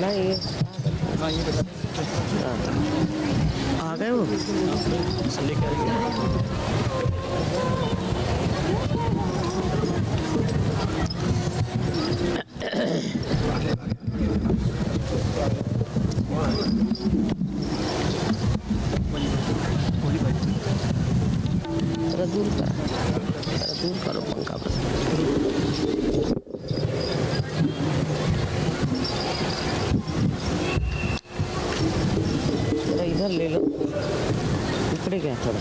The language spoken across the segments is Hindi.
नहीं आ गए वो दूर करो पंखा बस। इधर ले लो, इकड़े क्या थोड़ा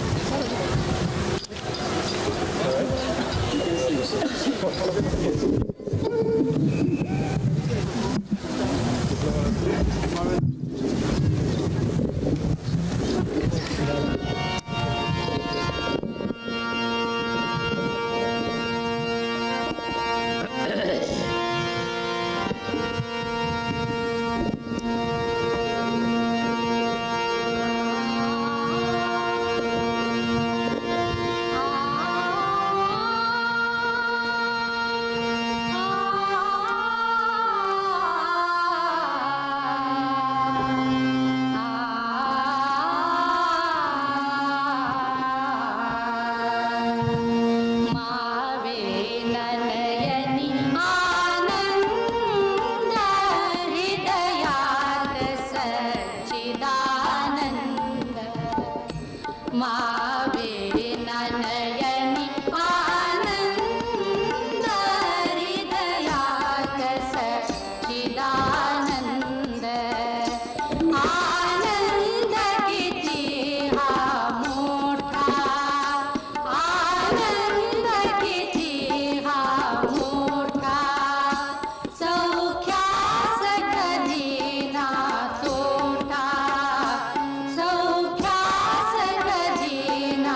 सौख्या सगदीना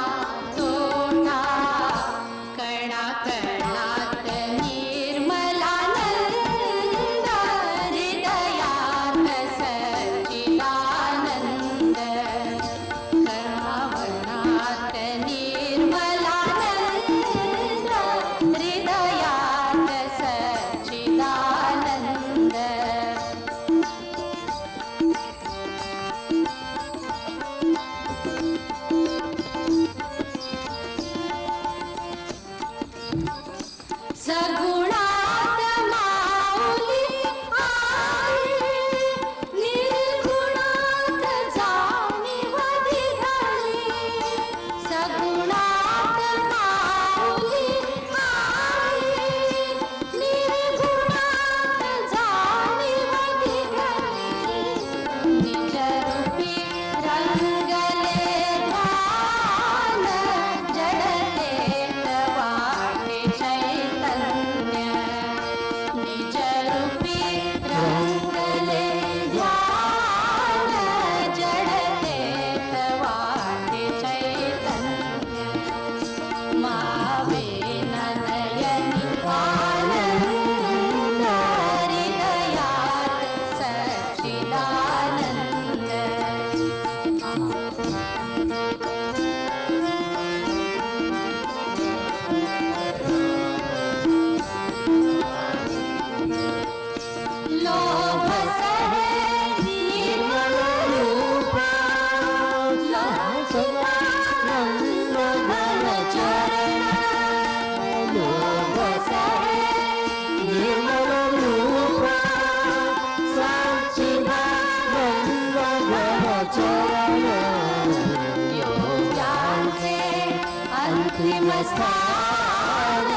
अंतिम स्थान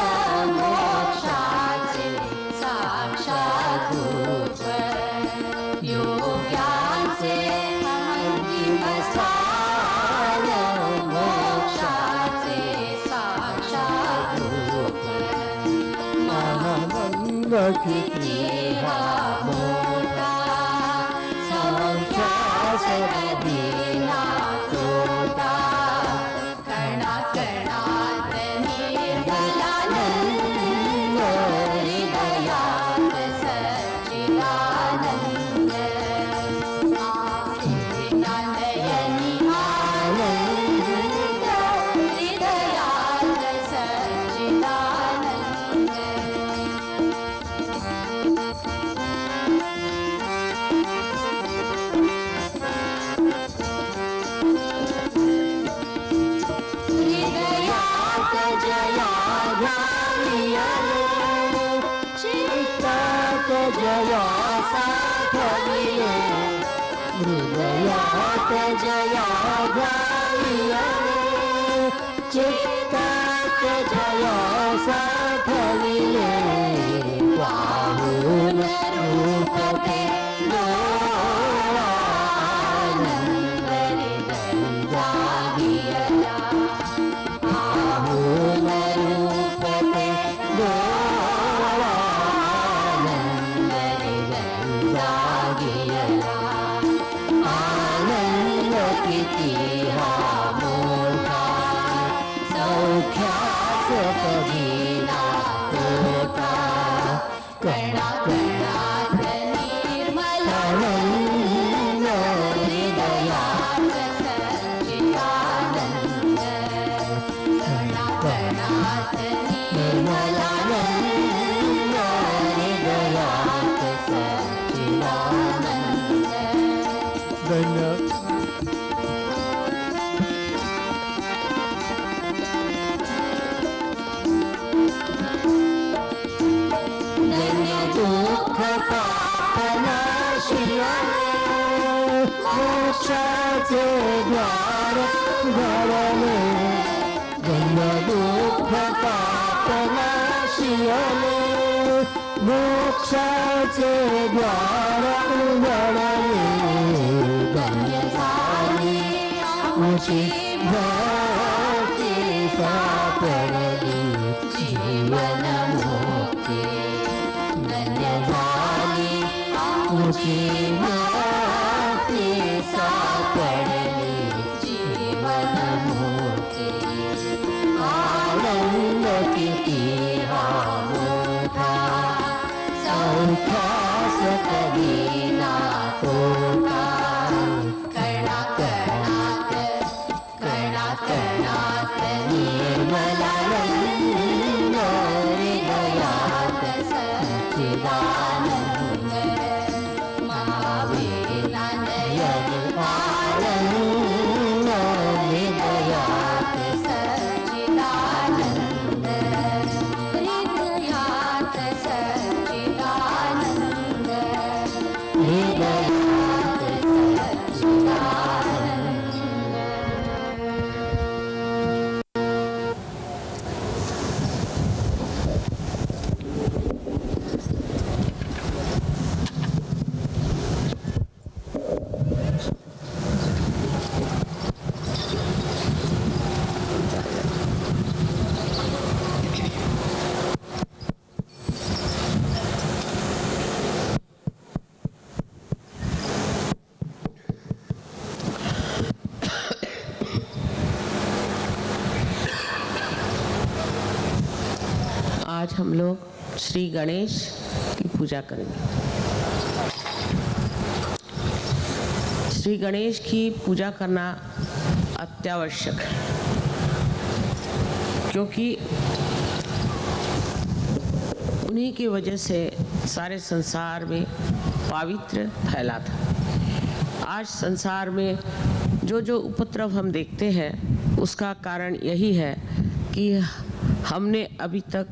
मोक्षाचे साक्षात रूप योग्याचे अंतिम स्थान मोक्षाचे साक्षात रूप आनंद किती हा मोठा संख्यास कधी ना तोटा कणाकणात निर्मलानंद हृदयात सच्चिदानंद नयनी आनंद हृदयात सच्चिदानंद हृदयात जया ध्यानियले चित्तात जया साधविले हृदयात जया ध्यानियले चित्तात जया साधविले पाहून रूपते डोळानंद हृदय जागियला पाहून रूपते डोळानंद हृदय जागियला आनंद किती हा मोठा सौख्यास कधी ना तोटा कणाकणात निर्मलानंद हृदयात सच्चिदानंद कणाकणात निर्मलानंद हृदयात सच्चिदानंद धन्य धन्य दुःख पापनाशियाने मोक्षाचे द्वार उघडले धन्य दुःख पापनाशियले मोक्षाचे द्वार उघडले धन्य झाली आमची भक्ती सापडली जीवन मुक्ती धन्य झाली आमची भक्ती सापडली जीवन मुक्ती आनंद किती हा मोठा संख्यास कधी ना तोटा कणाकणात कणाकणात निर्मलानंद हृदयात सच्चिदानंद महावीरा नयनी आनंद हृदयात सच्चिदानंद हृदयात सच्चिदानंद हृदयात सच्चिदानंद आज हम लोग श्री गणेश की पूजा करेंगे। श्री गणेश की पूजा करना अत्यावश्यक है, क्योंकि उन्हीं की वजह से सारे संसार में पावित्र फैला था। आज संसार में जो जो उपद्रव हम देखते हैं उसका कारण यही है कि हमने अभी तक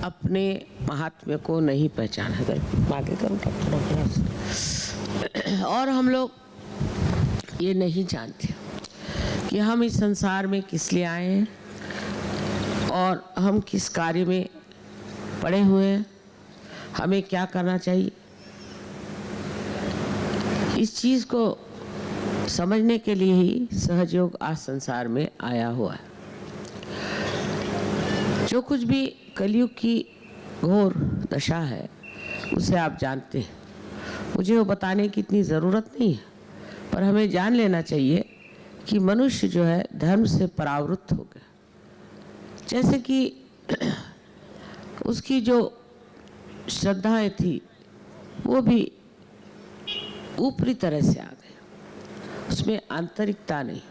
अपने महात्म्य को नहीं पहचाना। अगर आगे करूँ और हम लोग ये नहीं जानते कि हम इस संसार में किस लिए आए हैं और हम किस कार्य में पड़े हुए हैं, हमें क्या करना चाहिए। इस चीज़ को समझने के लिए ही सहजयोग आज संसार में आया हुआ है। जो कुछ भी कलयुग की घोर दशा है उसे आप जानते हैं, मुझे वो बताने की इतनी ज़रूरत नहीं है, पर हमें जान लेना चाहिए कि मनुष्य जो है धर्म से परावृत्त हो गया। जैसे कि उसकी जो श्रद्धाएं थी वो भी ऊपरी तरह से आ गई, उसमें आंतरिकता नहीं।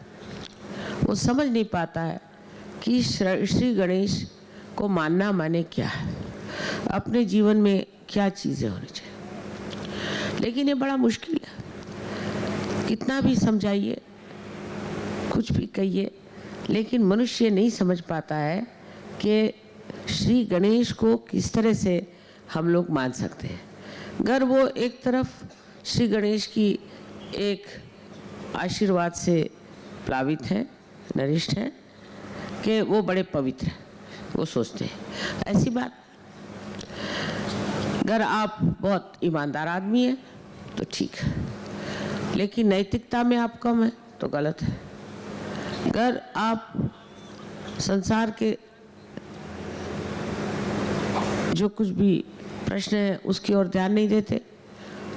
वो समझ नहीं पाता है कि श्री गणेश को मानना माने क्या है, अपने जीवन में क्या चीज़ें होनी चाहिए। लेकिन ये बड़ा मुश्किल है, कितना भी समझाइए, कुछ भी कहिए, लेकिन मनुष्य नहीं समझ पाता है कि श्री गणेश को किस तरह से हम लोग मान सकते हैं। अगर वो एक तरफ श्री गणेश की एक आशीर्वाद से प्लावित हैं, नरिष्ठ हैं कि वो बड़े पवित्र हैं, वो सोचते हैं ऐसी बात। अगर आप बहुत ईमानदार आदमी हैं तो ठीक है, लेकिन नैतिकता में आप कम हैं तो गलत है। अगर आप संसार के जो कुछ भी प्रश्न है उसकी ओर ध्यान नहीं देते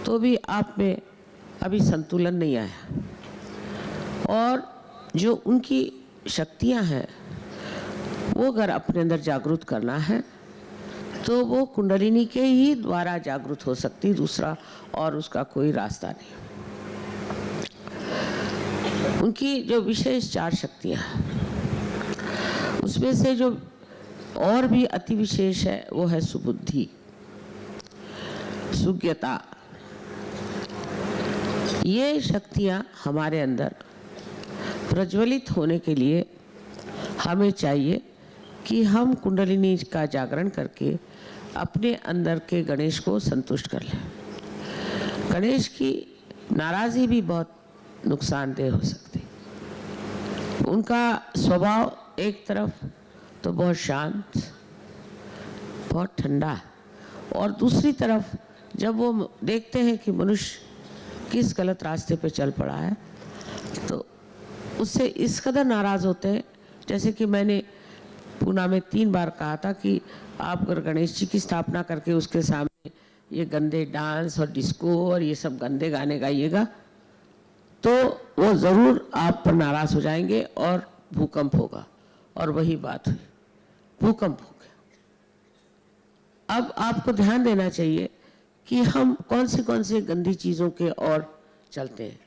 तो भी आप में अभी संतुलन नहीं आया। और जो उनकी शक्तियां हैं वो अगर अपने अंदर जागृत करना है तो वो कुंडलिनी के ही द्वारा जागृत हो सकती, दूसरा और उसका कोई रास्ता नहीं। उनकी जो विशेष 4 शक्तियां हैं उसमें से जो और भी अति विशेष है वो है सुबुद्धि, सुज्ञता। ये शक्तियां हमारे अंदर प्रज्वलित होने के लिए हमें चाहिए कि हम कुंडलिनी का जागरण करके अपने अंदर के गणेश को संतुष्ट कर लें। गणेश की नाराज़ी भी बहुत नुकसानदेह हो सकती। उनका स्वभाव एक तरफ तो बहुत शांत, बहुत ठंडा, और दूसरी तरफ जब वो देखते हैं कि मनुष्य किस गलत रास्ते पे चल पड़ा है तो उससे इस कदर नाराज़ होते हैं। जैसे कि मैंने पूना में 3 बार कहा था कि आप अगर गणेश जी की स्थापना करके उसके सामने ये गंदे डांस और डिस्को और ये सब गंदे गाने गाइएगा तो वो ज़रूर आप पर नाराज़ हो जाएंगे और भूकंप होगा। और वही बात हुई, भूकंप हो गया। अब आपको ध्यान देना चाहिए कि हम कौन सी गंदी चीज़ों के ओर चलते हैं।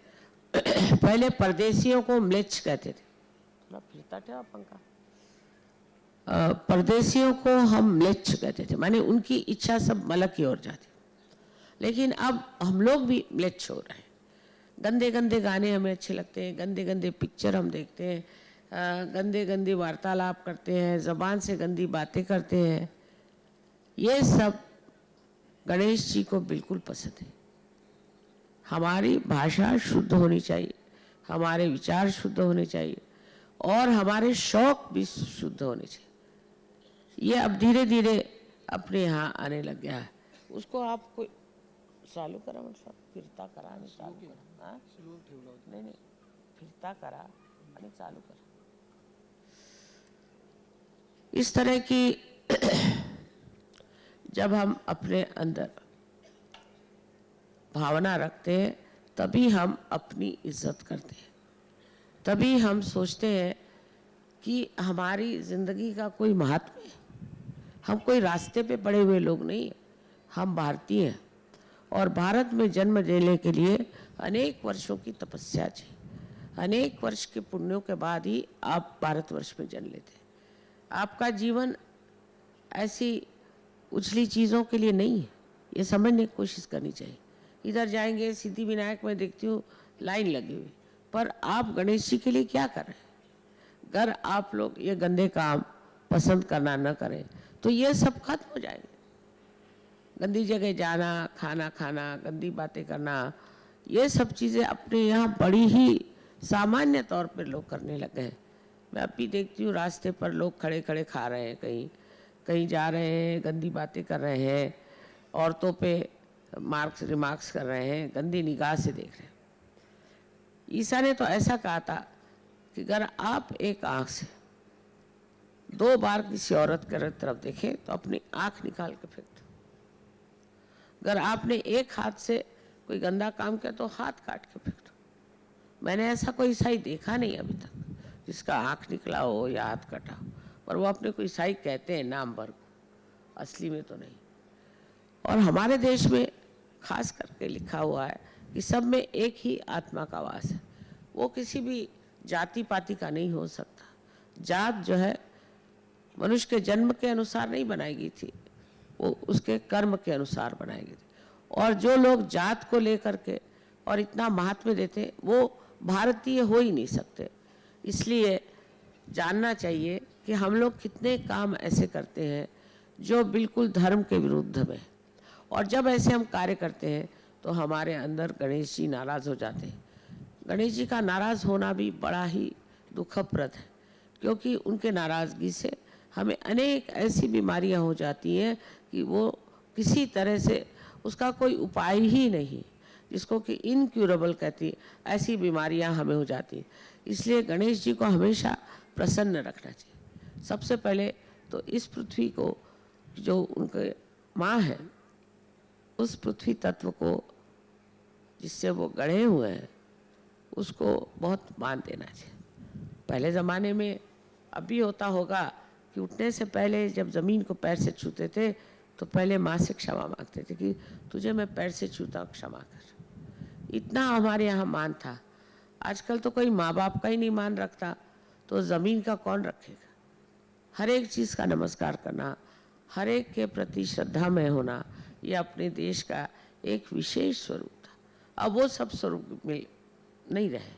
पहले परदेशियों को म्लेच्छ कहते थे, फिरता था पंखा। परदेशियों को हम म्लेच्छ कहते थे, माने उनकी इच्छा सब मलक की ओर जाती। लेकिन अब हम लोग भी म्लेच्छ हो रहे हैं। गंदे गंदे गाने हमें अच्छे लगते हैं, गंदे गंदे पिक्चर हम देखते हैं, गंदे गंदे वार्तालाप करते हैं, ज़बान से गंदी बातें करते हैं। ये सब गणेश जी को बिल्कुल पसंद है। हमारी भाषा शुद्ध होनी चाहिए, हमारे विचार शुद्ध होने चाहिए और हमारे शौक भी शुद्ध होने चाहिए। ये अब धीरे धीरे अपने यहाँ आने लग गया है। उसको आप कोई चालू करा, मतलब फिरता करा आणि चालू करा, हाँ नहीं फिरता करा आणि चालू करा। इस तरह की जब हम अपने अंदर भावना रखते हैं तभी हम अपनी इज्जत करते हैं, तभी हम सोचते हैं कि हमारी ज़िंदगी का कोई महत्व है। हम कोई रास्ते पे पड़े हुए लोग नहीं हैं, हम भारतीय हैं और भारत में जन्म लेने के लिए अनेक वर्षों की तपस्या चाहिए। अनेक वर्ष के पुण्यों के बाद ही आप भारतवर्ष में जन्म लेते हैं। आपका जीवन ऐसी उछली चीज़ों के लिए नहीं है, ये समझने की कोशिश करनी चाहिए। इधर जाएंगे, सिद्धि विनायक में देखती हूँ लाइन लगी हुई, पर आप गणेश जी के लिए क्या कर रहे हैं? अगर आप लोग ये गंदे काम पसंद करना न करें तो ये सब खत्म हो जाएंगे। गंदी जगह जाना, खाना खाना, गंदी बातें करना, ये सब चीज़ें अपने यहाँ बड़ी ही सामान्य तौर पर लोग करने लगे हैं। मैं अब भी देखती हूँ रास्ते पर लोग खड़े खड़े खा रहे हैं, कहीं कहीं जा रहे हैं, गंदी बातें कर रहे हैं, औरतों पे रिमार्क्स कर रहे हैं, गंदी निगाह से देख रहे हैं। ईसा ने तो ऐसा कहा था कि अगर आप एक आँख से 2 बार किसी औरत की तरफ देखें तो अपनी आँख निकाल के फेंक दो। अगर आपने एक हाथ से कोई गंदा काम किया तो हाथ काट के फेंक दो। मैंने ऐसा कोई ईसाई देखा नहीं अभी तक जिसका आँख निकला हो या हाथ कटा हो, पर वो अपने को ईसाई कहते हैं नाम भर को, असली में तो नहीं। और हमारे देश में खास करके लिखा हुआ है कि सब में एक ही आत्मा का वास है। वो किसी भी जाति पाति का नहीं हो सकता। जात जो है मनुष्य के जन्म के अनुसार नहीं बनाई गई थी, वो उसके कर्म के अनुसार बनाई गई थी। और जो लोग जात को लेकर के और इतना महात्म्य देते वो भारतीय हो ही नहीं सकते। इसलिए जानना चाहिए कि हम लोग कितने काम ऐसे करते हैं जो बिल्कुल धर्म के विरुद्ध में, और जब ऐसे हम कार्य करते हैं तो हमारे अंदर गणेश जी नाराज़ हो जाते हैं। गणेश जी का नाराज़ होना भी बड़ा ही दुखप्रद है, क्योंकि उनके नाराज़गी से हमें अनेक ऐसी बीमारियां हो जाती हैं कि वो किसी तरह से उसका कोई उपाय ही नहीं, जिसको कि इनक्यूरेबल कहती है, ऐसी बीमारियां हमें हो जाती हैं। इसलिए गणेश जी को हमेशा प्रसन्न रखना चाहिए। सबसे पहले तो इस पृथ्वी को, जो उनके माँ है, उस पृथ्वी तत्व को जिससे वो गढ़े हुए हैं उसको बहुत मान देना चाहिए। पहले ज़माने में अभी होता होगा कि उठने से पहले जब ज़मीन को पैर से छूते थे तो पहले माँ से क्षमा मांगते थे कि तुझे मैं पैर से छूता हूँ, क्षमा कर। इतना हमारे यहाँ मान था। आजकल तो कोई माँ बाप का ही नहीं मान रखता, तो ज़मीन का कौन रखेगा। हर एक चीज़ का नमस्कार करना, हर एक के प्रति श्रद्धामय होना, ये अपने देश का एक विशेष स्वरूप था। अब वो सब स्वरूप मिल नहीं रहे।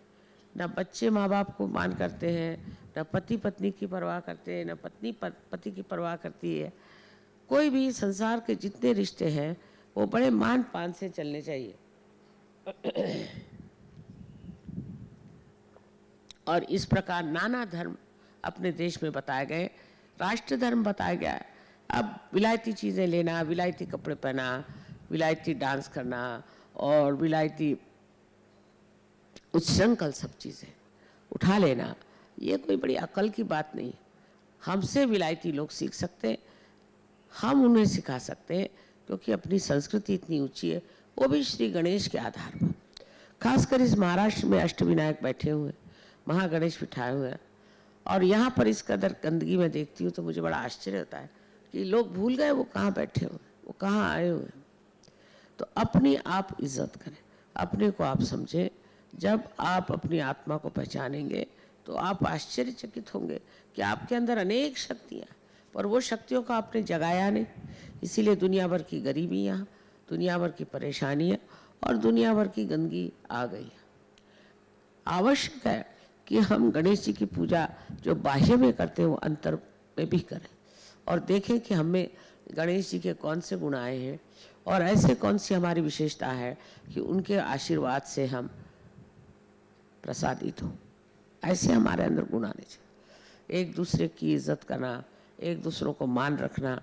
न बच्चे माँ बाप को मान करते हैं, न पति पत्नी की परवाह करते हैं, न पत्नी पति की परवाह करती है। कोई भी संसार के जितने रिश्ते हैं वो बड़े मान पान से चलने चाहिए। और इस प्रकार नाना धर्म अपने देश में बताए गए, राष्ट्र धर्म बताया गया है। अब विलायती चीज़ें लेना, विलायती कपड़े पहना, विलायती डांस करना और विलायती उच्छृंखल सब चीज़ें उठा लेना, ये कोई बड़ी अकल की बात नहीं है। हमसे विलायती लोग सीख सकते हैं, हम उन्हें सिखा सकते हैं, क्योंकि अपनी संस्कृति इतनी ऊंची है, वो भी श्री गणेश के आधार पर। खासकर इस महाराष्ट्र में अष्टविनायक बैठे हुए, महागणेश बिठाए हुए हैं, और यहाँ पर इस कदर गंदगी में देखती हूँ तो मुझे बड़ा आश्चर्य होता है कि लोग भूल गए वो कहाँ बैठे हुए, वो कहाँ आए हुए। तो अपनी आप इज्जत करें, अपने को आप समझें। जब आप अपनी आत्मा को पहचानेंगे तो आप आश्चर्यचकित होंगे कि आपके अंदर अनेक शक्तियाँ, पर वो शक्तियों को आपने जगाया नहीं। इसीलिए दुनिया भर की गरीबियाँ, दुनिया भर की परेशानियाँ और दुनिया भर की गंदगी आ गई है। आवश्यक है कि हम गणेश जी की पूजा जो बाह्य में करते हैं वो अंतर में भी करें, और देखें कि हमें गणेश जी के कौन से गुण आए हैं और ऐसे कौन सी हमारी विशेषता है कि उनके आशीर्वाद से हम प्रसादित हो। ऐसे हमारे अंदर गुण आने चाहिए। एक दूसरे की इज्जत करना, एक दूसरों को मान रखना,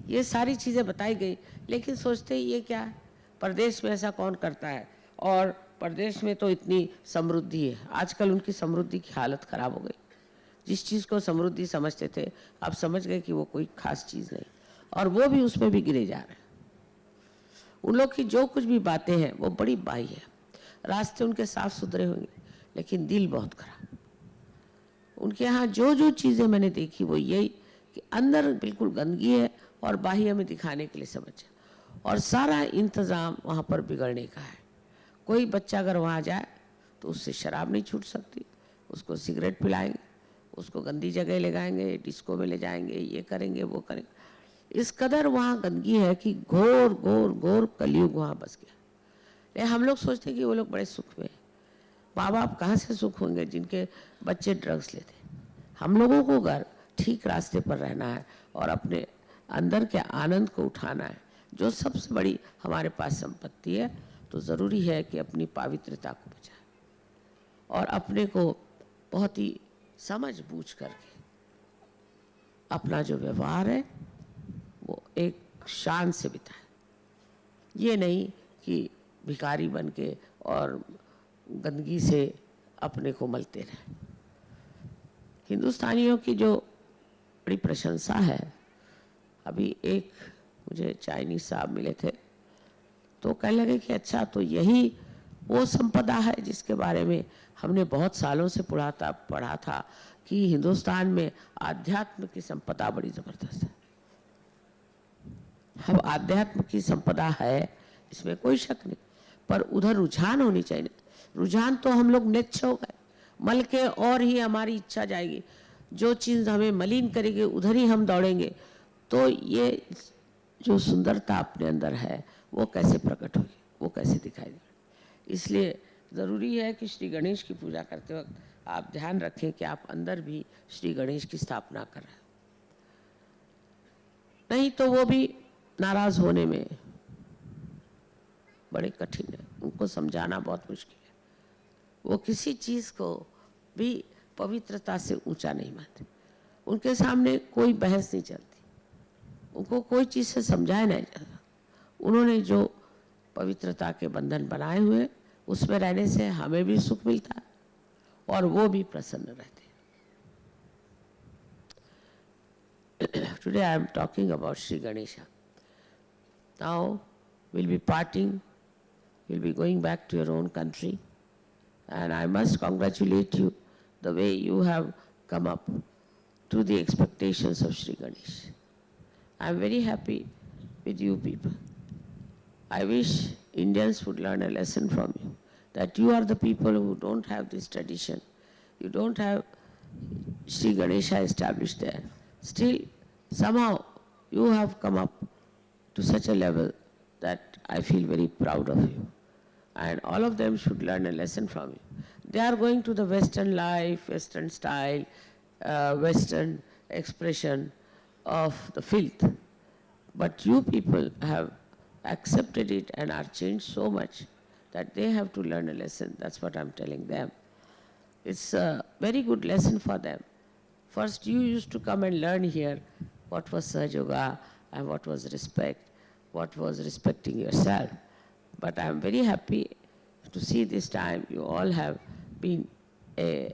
ये सारी चीज़ें बताई गई। लेकिन सोचते ही ये क्या है, परदेश में ऐसा कौन करता है, और परदेश में तो इतनी समृद्धि है। आजकल उनकी समृद्धि की हालत ख़राब हो गई। जिस चीज़ को समृद्धि समझते थे अब समझ गए कि वो कोई खास चीज़ नहीं, और वो भी उसमें भी गिरे जा रहे हैं। उन लोग की जो कुछ भी बातें हैं वो बड़ी बाह्य है। रास्ते उनके साफ सुथरे होंगे लेकिन दिल बहुत खराब। उनके यहाँ जो जो चीज़ें मैंने देखी वो यही कि अंदर बिल्कुल गंदगी है और बाह्य में दिखाने के लिए समझे, और सारा इंतज़ाम वहाँ पर बिगड़ने का है। कोई बच्चा अगर वहाँ जाए तो उससे शराब नहीं छूट सकती, उसको सिगरेट पिलाएंगे, उसको गंदी जगह ले जाएंगे, डिस्को में ले जाएंगे, ये करेंगे वो करेंगे। इस कदर वहाँ गंदगी है कि घोर घोर घोर कलयुग वहाँ बस गया। लेकिन हम लोग सोचते हैं कि वो लोग बड़े सुख में। माँ बाप कहाँ से सुख होंगे जिनके बच्चे ड्रग्स लेते। हम लोगों को अगर ठीक रास्ते पर रहना है और अपने अंदर के आनंद को उठाना है, जो सबसे बड़ी हमारे पास संपत्ति है, तो ज़रूरी है कि अपनी पवित्रता को बचाएं। और अपने को बहुत ही समझ बूझ करके अपना जो व्यवहार है वो एक शान से बिताए। ये नहीं कि भिखारी बन के और गंदगी से अपने को मलते रहे। हिंदुस्तानियों की जो बड़ी प्रशंसा है, अभी एक मुझे चाइनीज साहब मिले थे तो कहने लगे कि अच्छा, तो यही वो संपदा है जिसके बारे में हमने बहुत सालों से पढ़ा था कि हिंदुस्तान में आध्यात्म की संपदा बड़ी जबरदस्त है। हम आध्यात्म की संपदा है, इसमें कोई शक नहीं, पर उधर रुझान होनी चाहिए। रुझान तो हम लोग निच्छ हो गए, मल के और ही हमारी इच्छा जाएगी, जो चीज़ हमें मलिन करेगी उधर ही हम दौड़ेंगे, तो ये जो सुंदरता अपने अंदर है वो कैसे प्रकट होगी, वो कैसे दिखाई देगी। इसलिए ज़रूरी है कि श्री गणेश की पूजा करते वक्त आप ध्यान रखें कि आप अंदर भी श्री गणेश की स्थापना कर रहे हैं, नहीं तो वो भी नाराज होने में बड़े कठिन है, उनको समझाना बहुत मुश्किल है। वो किसी चीज़ को भी पवित्रता से ऊंचा नहीं मानते, उनके सामने कोई बहस नहीं चलती, उनको कोई चीज़ से समझाया नहीं जाता। उन्होंने जो पवित्रता के बंधन बनाए हुए, उसमें रहने से हमें भी सुख मिलता है और वो भी प्रसन्न रहते हैं। Today I am talking about Sri Ganesha. Now we'll be parting, you'll be going back to your own country, and I must congratulate you the way you have come up to the expectations of Sri Ganesh. I am very happy with you people. I wish Indians would learn a lesson from you, that you are the people who don't have this tradition. You don't have Sri Ganesha established there. Still, somehow you have come up to such a level that I feel very proud of you. And all of them should learn a lesson from you. They are going to the Western life, Western style, Western expression of the filth. But you people have accepted it and are changed so much that they have to learn a lesson. That's what I'm telling them. It's a very good lesson for them. First, you used to come and learn here what was Sahaja Yoga and what was respect, what was respecting yourself. But I'm very happy to see this time you all have been an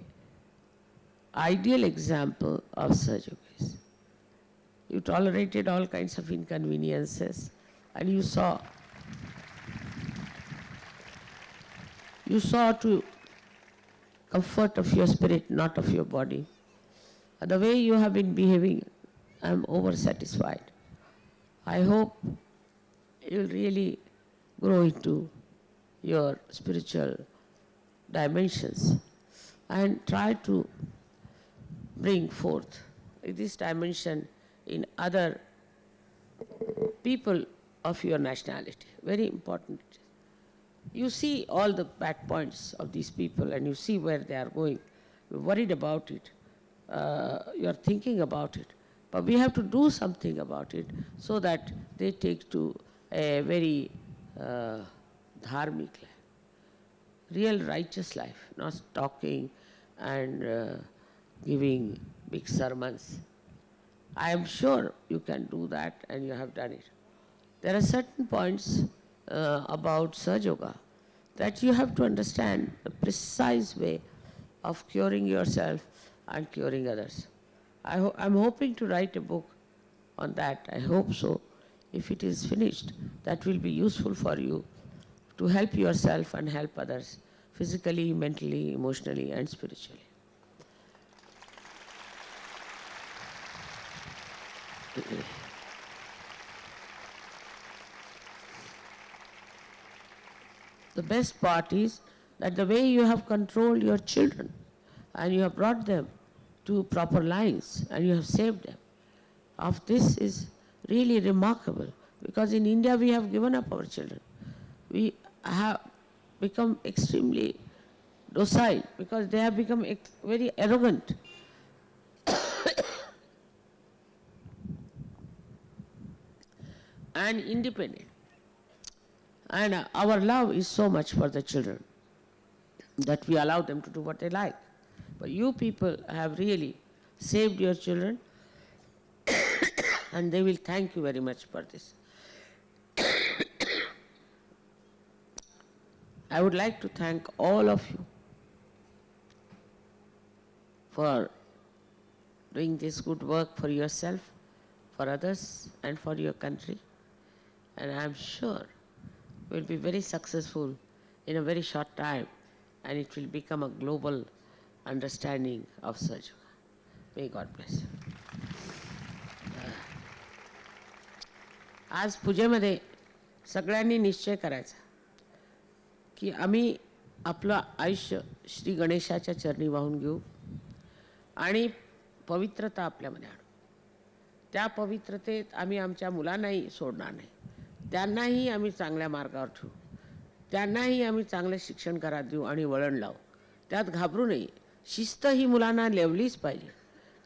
ideal example of Sahaja Yoga. You tolerated all kinds of inconveniences, and you saw to comfort of your spirit, not of your body. The way you have been behaving, I'm over satisfied. I hope you'll really grow into your spiritual dimensions and try to bring forth this dimension in other people of your nationality. Very important. You see all the bad points of these people and you see where they are going. You're worried about it. You're thinking about it. But we have to do something about it so that they take to a very dharmic life, real righteous life, not talking and giving big sermons. I am sure you can do that and you have done it. There are certain points about Sahaja Yoga that you have to understand the precise way of curing yourself and curing others. I'm hoping to write a book on that. I hope so. If it is finished, that will be useful for you to help yourself and help others physically, mentally, emotionally, and spiritually. The best part is that the way you have controlled your children and you have brought them to proper lines and you have saved them, of this is really remarkable, because in India we have given up our children. We have become extremely docile because they have become very arrogant. And independent. And our love is so much for the children. that we allow them to do what they like. But you people have really saved your children and they will thank you very much for this. I would like to thank all of you for doing this good work for yourself, for others, and for your country. And I am sure we'll be very successful in a very short time, and it will become a global understanding of Sahaja Yoga. May God bless you. आज पूजेमध्ये सगळ्यांनी निश्चय करायचा की आम्ही आपलं आयुष्य श्री गणेशाच्या चरणी वाहून घेऊ आणि पवित्रता आपल्यामध्ये आणू. त्या पवित्रतेत आम्ही आमच्या मुलांनाही सोडणार नाही, त्यांनाही आम्ही चांगल्या मार्गावर ठेवू, त्यांनाही आम्ही चांगलं शिक्षण घरात देऊ आणि वळण लावू. त्यात घाबरू नये. शिस्त ही मुलांना लावलीच पाहिजे.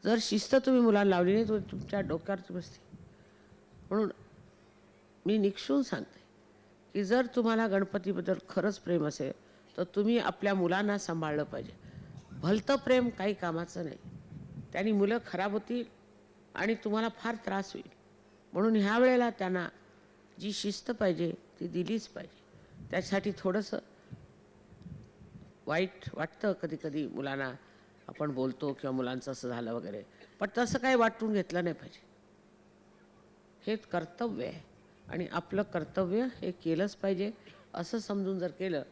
जर शिस्त तुम्ही मुलांना लावली नाही तर तुमच्या डोक्यावरती बसते. म्हणून मी निक्षून सांगते की जर तुम्हाला गणपतीबद्दल खरंच प्रेम असेल तर तुम्ही आपल्या मुलांना सांभाळलं पाहिजे. भलतं प्रेम काही कामाचं नाही. त्यांनी मुलं खराब होतील आणि तुम्हाला फार त्रास होईल. म्हणून ह्या वेळेला त्यांना जी शिस्त पाहिजे ती दिलीच पाहिजे. त्यासाठी थोडंसं वाईट वाटतं कधी कधी मुलांना आपण बोलतो किंवा मुलांचं असं झालं वगैरे, पण तसं काही वाटून घेतलं नाही पाहिजे. हे कर्तव्य आहे आणि आपलं कर्तव्य हे केलंच पाहिजे असं समजून जर केलं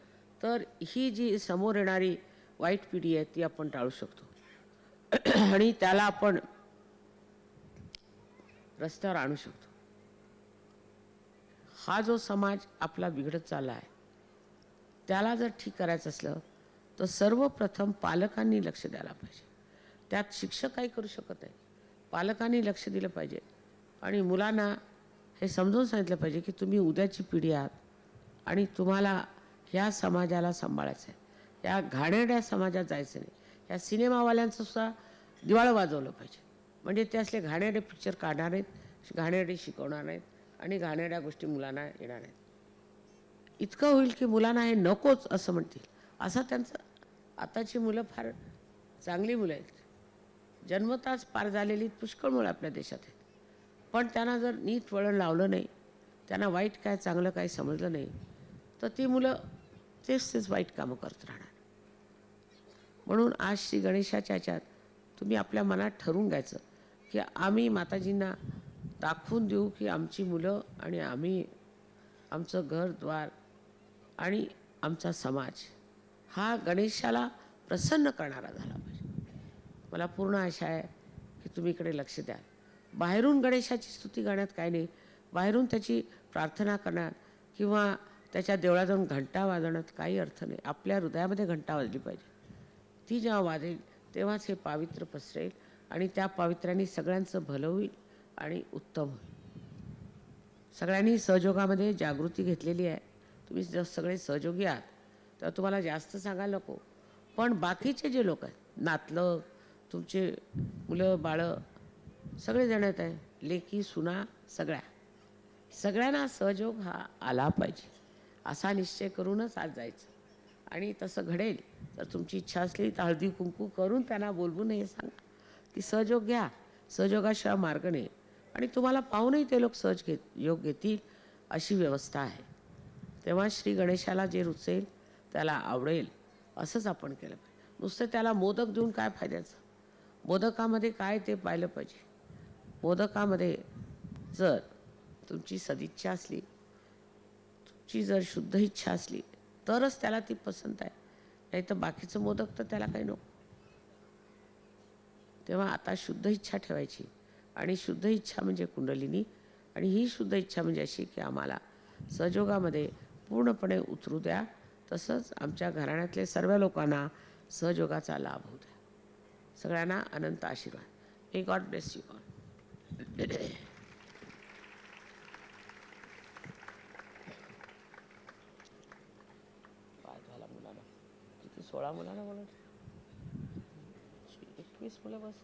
तर ही जी समोर येणारी वाईट पिढी आहे ती आपण टाळू शकतो आणि त्याला आपण रस्त्यावर आणू शकतो. हा जो समाज आपला बिघडत चालला आहे त्याला जर ठीक करायचं असलं तर सर्वप्रथम पालकांनी लक्ष द्यायला पाहिजे. त्यात शिक्षक काही करू शकत नाही. पालकांनी लक्ष दिलं पाहिजे आणि मुलांना हे समजून सांगितलं पाहिजे की तुम्ही उद्याची पिढी आहात आणि तुम्हाला ह्या समाजाला सांभाळायचं आहे. या घाणेरड्या समाजात जायचं नाही. या सिनेमावाल्यांचं सुद्धा दिवाळं वाजवलं पाहिजे. म्हणजे ते असले घाणेरडे पिक्चर काढणार नाहीत, घाणेरडे शिकवणार नाहीत आणि घाणेरड्या गोष्टी मुलांना येणार नाहीत. इतकं होईल की मुलांना हे नकोच असं म्हणतील. असं त्यांचं आताची मुलं फार चांगली मुलं आहेत. जन्मताच पार झालेली पुष्कळ मुलं आपल्या देशात आहेत. पण त्यांना जर नीट वळण लावलं नाही, त्यांना वाईट काय चांगलं काय समजलं नाही तर ती मुलं तेच वाईट कामं करत राहणार. म्हणून आज श्री गणेशाच्या ह्याच्यात तुम्ही आपल्या मनात ठरवून घ्यायचं की आम्ही माताजींना दाखवून देऊ की आमची मुलं आणि आम्ही आमचं घरद्वार आणि आमचा समाज हा गणेशाला प्रसन्न करणारा झाला पाहिजे. मला पूर्ण आशा आहे की तुम्ही इकडे लक्ष द्याल. बाहेरून गणेशाची स्तुती करण्यात काय नाही, बाहेरून त्याची प्रार्थना करण्यात किंवा त्याच्या देवळात जाऊन घंटा वाजवण्यात काही अर्थ नाही. आपल्या हृदयामध्ये घंटा वाजली पाहिजे. ती जेव्हा वाजेल तेव्हाच हे पावित्र्य पसरेल आणि त्या पावित्र्याने सगळ्यांचं भलं होईल आणि उत्तम होईल. सगळ्यांनी सहयोगामध्ये जागृती घेतलेली आहे. तुम्ही जर सगळे सहयोगी आहात तर तुम्हाला जास्त सांगायला नको. पण बाकीचे जे लोक आहेत, नातलं, तुमचे मुलं बाळं सगळे जण येत आहे, लेकी सुना सगळ्यांना सहयोग हा आला पाहिजे असा निश्चय करूनच आज जायचं. आणि तसं घडेल तर तुमची इच्छा असली तर हळदी कुंकू करून त्यांना बोलवून हे सांगा की सहयोग घ्या. सहयोगाशिवाय मार्ग नाही आणि तुम्हाला पाहूनही ते लोक योग घेतील अशी व्यवस्था आहे. तेव्हा श्री गणेशाला जे रुचेल त्याला आवडेल असंच आपण केलं पाहिजे. नुसतं त्याला मोदक देऊन काय फायद्याचं. मोदकामध्ये काय ते पाहिलं पाहिजे. मोदकामध्ये जर तुमची सदिच्छा असली, तुमची जर शुद्ध इच्छा असली तरच त्याला ती पसंत आहे. नाही तर बाकीचं मोदक तर त्याला काही नको. तेव्हा आता शुद्ध इच्छा ठेवायची आणि शुद्ध इच्छा म्हणजे कुंडलिनी आणि ही शुद्ध इच्छा म्हणजे अशी की आम्हाला सहयोगामध्ये पूर्णपणे उतरू द्या. तसंच आमच्या घराण्यातले सर्व लोकांना सहयोगाचा लाभ होऊ द्या. सगळ्यांना अनंत आशीर्वाद. May God bless you all. झाला मुलांना किती 16 मुलांना बोला 21 मुलं बस.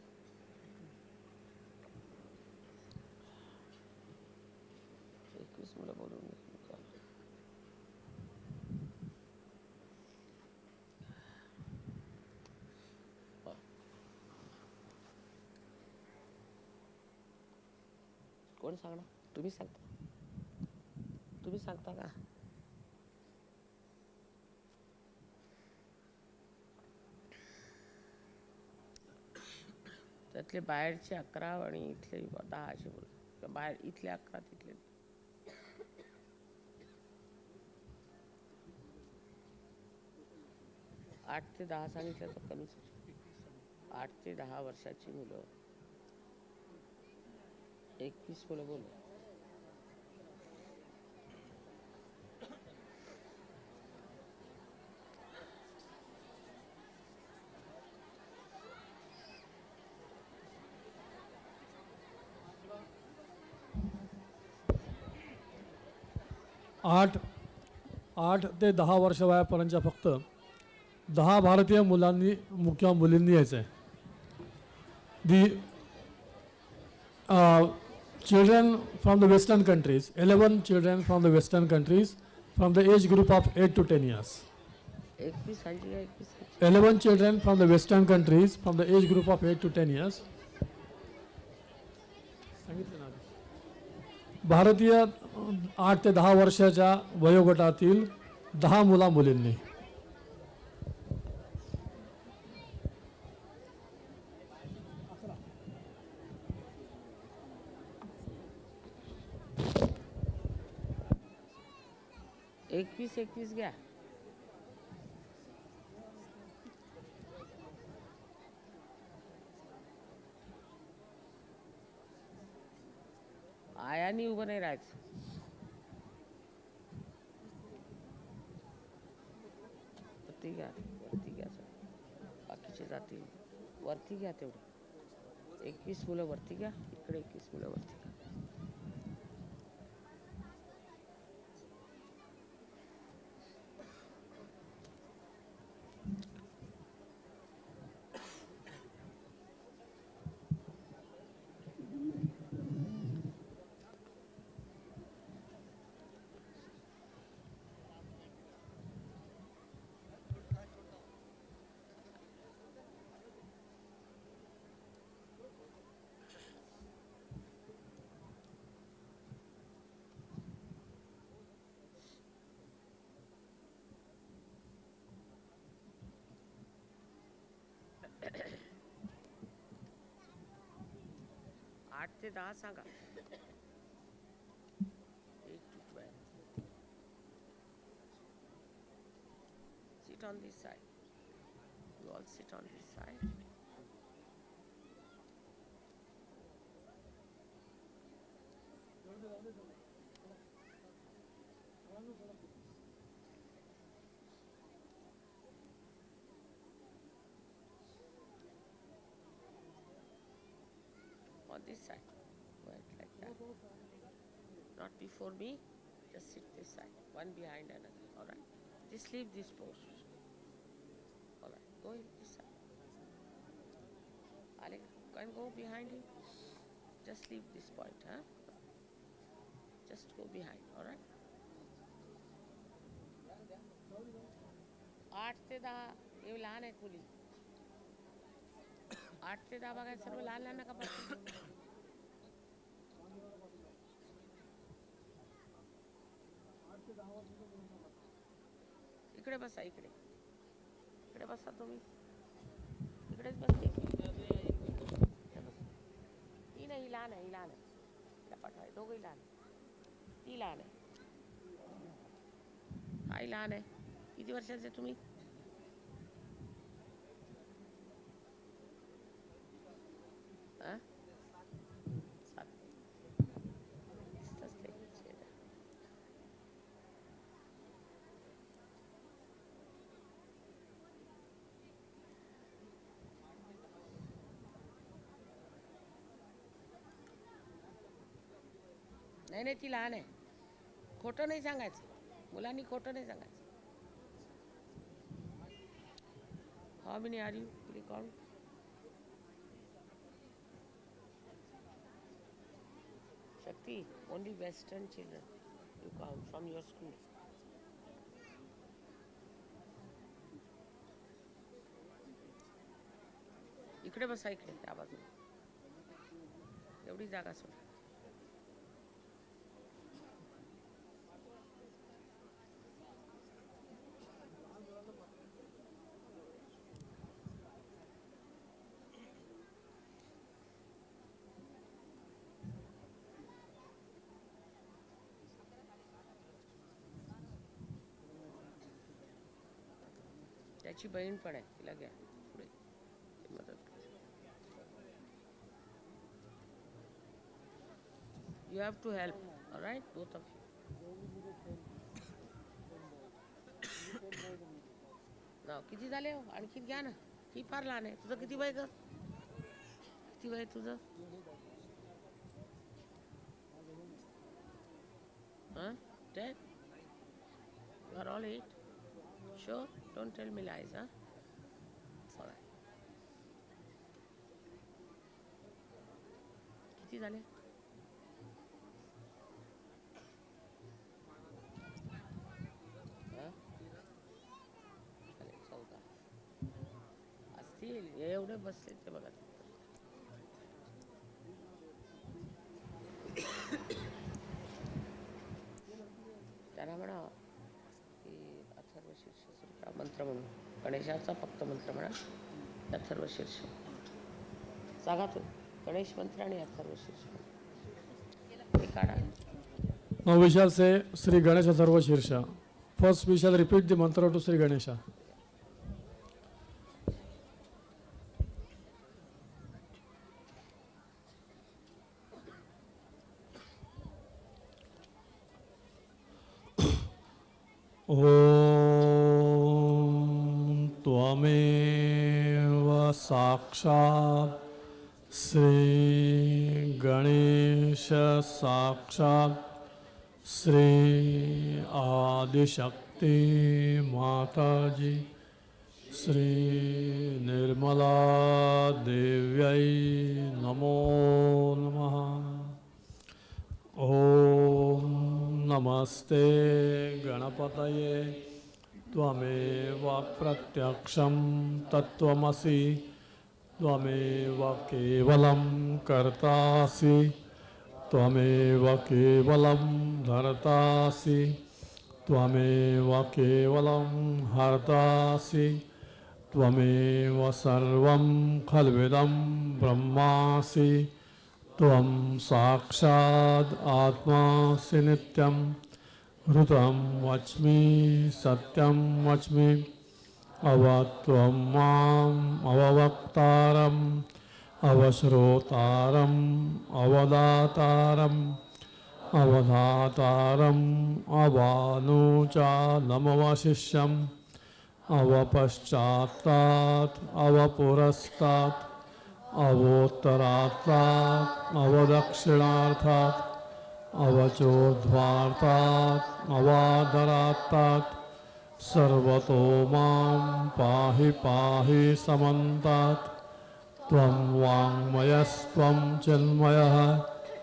मुलं बोलून कोण सांगणार? तुम्ही सांगता? तुम्ही सांगता का? त्यातले बाहेरचे 11 आणि इथले 10 असे बोल. बाहेर इथले 11 तिथले 8 ते 10 सांगितलं तर कमीच. 8 ते 10 वर्षाची मुलं 21 मुलं बोल. आठ ते 10 वर्ष वयापर्यंतच्या फक्त 10 भारतीय मुलांनी किंवा मुलींनी यायचं आहे. दी children from the western countries, 11 children from the western countries from the age group of 8 to 10 years. 21 सांगितलं 21. 11 children from the western countries from the age group of 8 to 10 years. भारतीय 8 ते 10 वर्षाच्या वयोगटातील 10 मुला मुलींनी. एकवीस घ्या. आयानी उभं नाही राहायचं. वरती घ्या सर. बाकीचे जातील वरती घ्या. तेवढं 21 मुलं वरती घ्या. इकडे 21 मुलं वरती घ्या. आठ ते 10 सांगा. 8 to 12. Sit on this side. You all sit on this side. On this side. Right, like that. Not before me. Just sit this side. One behind another. All right. Just leave this pose. All right. Go in this side. Alec, can go behind him. Just leave this point, huh? Just go behind. All right. 8 ते 10 हे लहान आहेत मुली. 8 ते 10 बघा सर्व लहान नका बघू. इकडे बसा. इकडे बसा तुम्ही. इकडेच बसते. ही नाही लहान आहे. पाठवाय दोघंही लहान. ती लहान आहे. हाही लहान आहे. किती वर्षाचे तुम्ही? नाही ती लहान आहे. खोटं नाही सांगायचं. मुलांनी खोटं नाही सांगायचं. How many are you? Will you count? Shakti, only Western children you count from your school. इकडे बसा. इकडे त्या बाजूला. एवढी जागा सोड. त्याची बहीण पण आहे, तिला घ्या पुढे मदत कर. You have to help, all right, both of you. नाव किती झाले हो? आणखी घ्या ना. ही फार लहान आहे. तुझं किती वय ग? किती वय तुझं? Huh? 10? You are all 8? Sure? Don't tell me lies, huh? All right. किती झाले? झाले 14. असतील एवढे बसले ते बघा. त्यांना म्हणा की अथर्वशीर्ष मंत्र म्हणून गणेशाचा फक्त मंत्र म्हणा. अथर्वशीर्ष सांगा तू. गणेश मंत्र आणि अथर्वशीर्ष हे काढा. Now we shall say Sri Ganesha Sarva Shirsha. First we shall repeat the mantra to Sri Ganesha. Om Tvameva Sakshat Sri Ganesha Sakshat Sri Adishakti Mataji Sri Nirmala Devyai Namo Namaha. Om Namaste Ganapataye Tvameva Pratyaksham Tattvamasi Tvameva Kevalam Kartasi Tvameva Kevalam Dhartasi Tvameva Kevalam Hartasi Tvameva Sarvam Khalvidam Brahmasi Tvam Sakshad Atmasi Nityam Hrutam Vachmi Satyam Vachmi Avatvam Mam Avavaktaram Avashrotaram Avadataram Avadhataram Avanucha Namavashishyam Avapaschattat Avapurastat Avottaratat Avadakshinarthat Avachodhvartat Avadaratat Sarvato Mam Pahi Pahi Samantat Tvam Vangmayastvam Chinmayah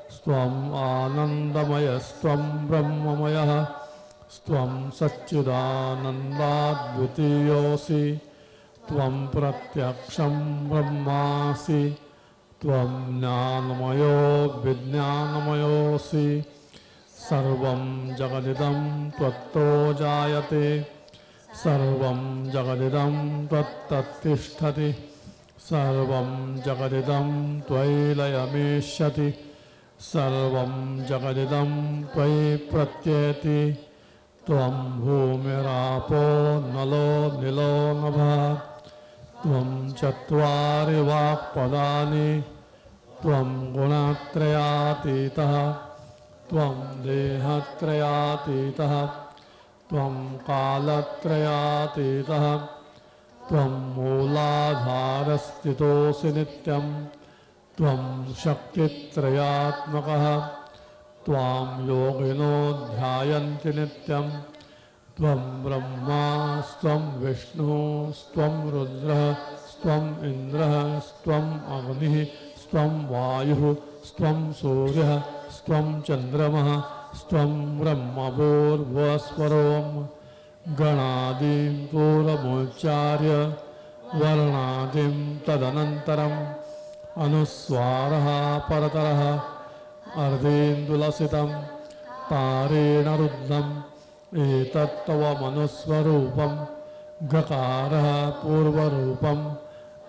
Stvam Anandamayastvam Brahmamayah Stvam Satchidanandadvitiyosi Tvam Pratyaksham Brahmasi Tvam Jnanamayo Vijnanamayosi Sarvam Jagadidam Tvatto Jayate Sarvam Jagadidam Tvattattisthati Sarvam Jagadidam Tvailayamishyati Sarvam Jagadidam Tvai Pratyeti Tvam Bhumirapo Nalo Nilo Nabha Tvam Chatvari Vakpadani Tvam Gunatrayatitaha Tvam Dehatrayatitaha Tvam Kalatrayatitaha Tvam Mooladharastitosi Nityam Tvam Shaktitrayatmakaha Tvam Yogino Dhyayanti Nityam Tvam Brahma Stvam Vishnu Stvam Rudra Stvam Indra Stvam Agni Stvam Vayu Stvam Surya Stvam Chandramaha Stvam Brahmavurvasvarom Ganadim Puramocharya Varnadim Tadanantaram Anuswaraha Parataraha Ardindulasitam Tarena Ruddham Etattava Manuswarupam Gakaraha Purvarupam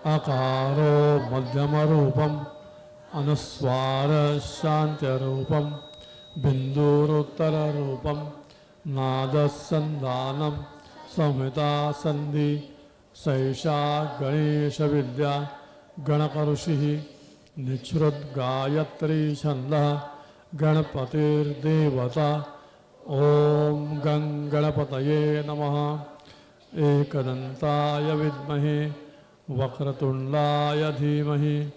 Akaro Madhyamarupam Anuswara Shantyarupam Binduruttara Rupam Nada Sandhanam Samhita Sandhi सैषा गणेशविद्या गणकऋषिः निःसृद्गायत्री छन्दः गणपतिर्देवता। ॐ गं गणपतये नमः। एकदन्ताय विद्महे वक्रतुण्डाय धीमहि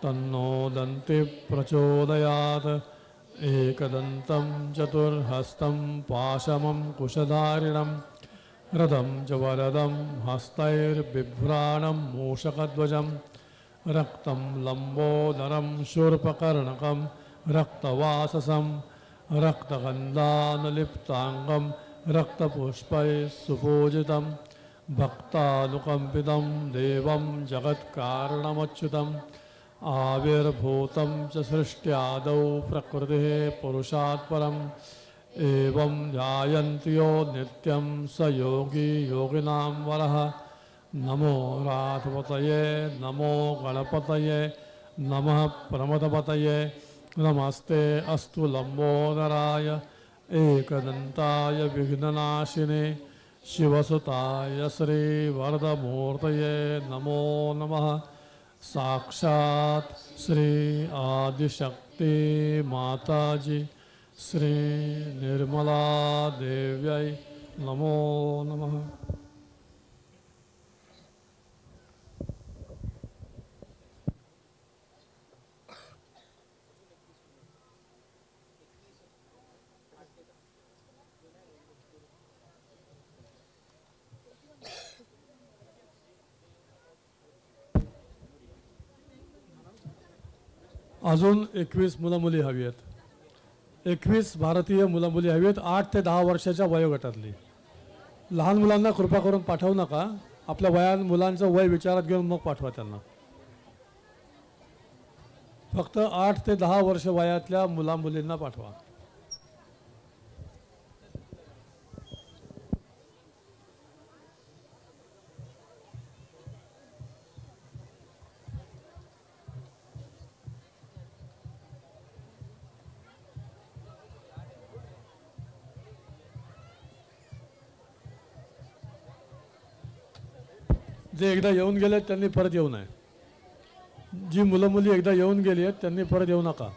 तन्नो दन्तिः प्रचोदयात्। एकदन्तं चतुर्हस्तं पाशमं कुशधारिणं रथं च वरदं हस्तैर्बिभ्राणं मूषकध्वजं रक्तं लम्बोदरं शूर्पकर्णकं रक्तवाससं रक्तगन्धानुलिप्ताङ्गं रक्तपुष्पैः सुपूजितं भक्तानुकम्पितं देवं जगत्कारणमच्युतम् आविर्भूतं च सृष्ट्यादौ प्रकृतिः पुरुषात् परम् एवं ध्यायन्ति यो नित्यं स योगी योगिनां वरः। नमो राधपतये नमो गणपतये नमः प्रमदपतये नमस्ते अस्तु लम्बोदराय एकदन्ताय विघ्ननाशिने शिवसुताय श्रीवरदमूर्तये नमो नमः। साक्षात् श्री आदिशक्ति माताजी श्री निर्मला देव्यै नमो नमः। अजून 21 मुलं-मुली हवी आहेत. 21 भारतीय मुलं-मुली हवी आहेत 8 ते 10 वर्षाच्या वयोगटातली. लहान मुलांना कृपा करून पाठवू नका. आपल्या मुलांचं वय विचारात घेऊन मग पाठवा त्यांना. फक्त 8 ते 10 वर्ष वयातल्या मुला-मुलींना पाठवा. जे एकदा येऊन गेले त्यांनी परत येऊ नये. जी मुलं-मुली एकदा येऊन गेली आहेत त्यांनी परत येऊ नका.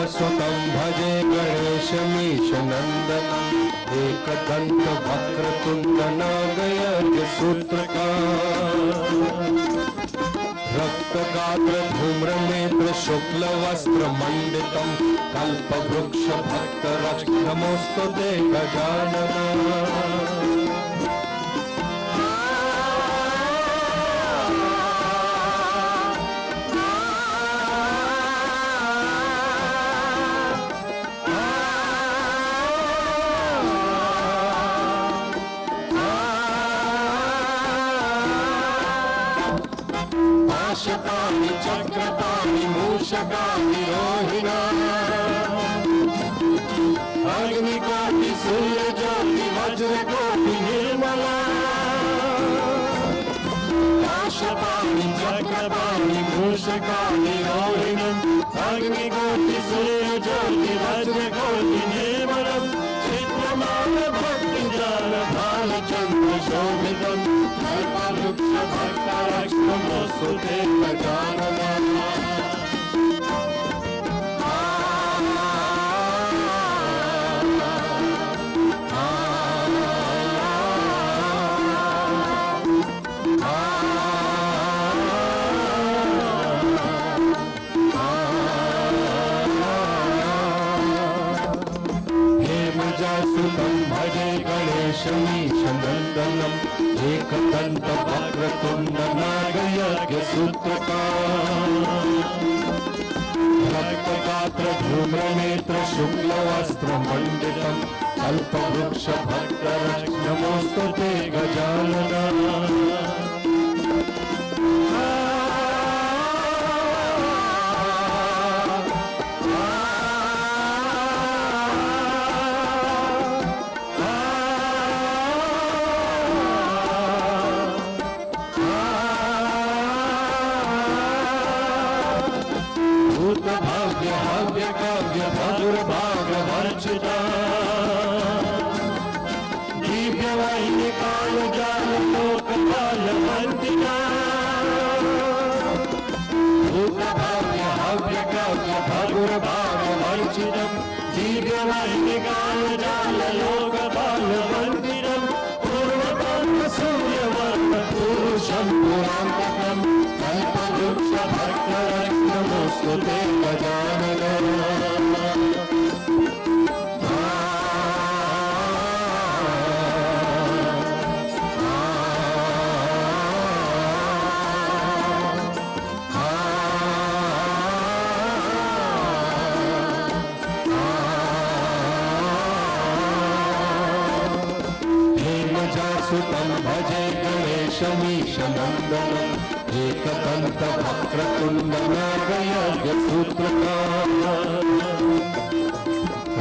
सुतं भजे गणेशमीशनन्दनम् एकदन्त वक्रतुण्ड नागयज्ञसूत्रका रक्तगात्र धूम्रनेत्र शुक्लवस्त्रमण्डितं कल्पवृक्षभक्तरक्ष नमोस्तुते गजानन। पाशपाणि चक्रपाणि मूषकाणि रोहिणा अग्निकोटि सूर्यज्योति वज्रकोटि निर्मला पाशपाणि चक्रपाणि मूषकाणि रोहिणा अग्निकोटि सूर्यज्योति वज्रकोटि निर्मलम् चित्रमान भक्तिजाल भालचन्द्र शोभितम् कल्पवृक्ष भक्तरक्ष नमोस्तुते गजानन। हेमजासुतं भजे गणेशमीशनन्दनम् एकदन्तवक्रतुण्डनागयज्ञसूत्रकाम् रक्तगात्र धूम्रनेत्र शुक्लवस्त्रमण्डितं कल्पवृक्षभक्तरक्ष नमोस्तुते गजानन। भगुर्भागवर्जिता दिव्यवाहिनी कालजाल लोकपालवन्दिता भूतभाव्य हव्यकाव्य भगुर्भागवर्जितं दिव्यवाहिनी कालजाल लोकपालवन्दितं पूर्वपद्म सूर्यवर्ण पुरुषं पुरान्तकं कल्पवृक्ष भक्तरक्ष नमोस्तुते गजानन। हेमजासुतं भजे गणेशमीशनन्दनम् एकदन्तवक्रतुण्डनागयज्ञसूत्रकाम्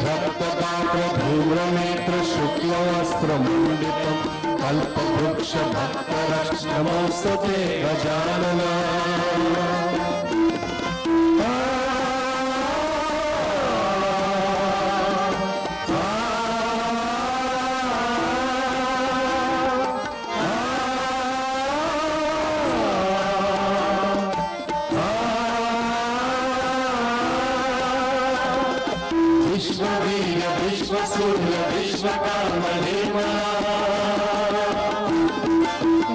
रक्तगात्र धूम्रनेत्र शुक्लवस्त्रमण्डितं कल्पवृक्षभक्तरक्ष नमोस्तुते गजानन। विश्ववीर विश्वसूर्य विश्वकर्म निर्मला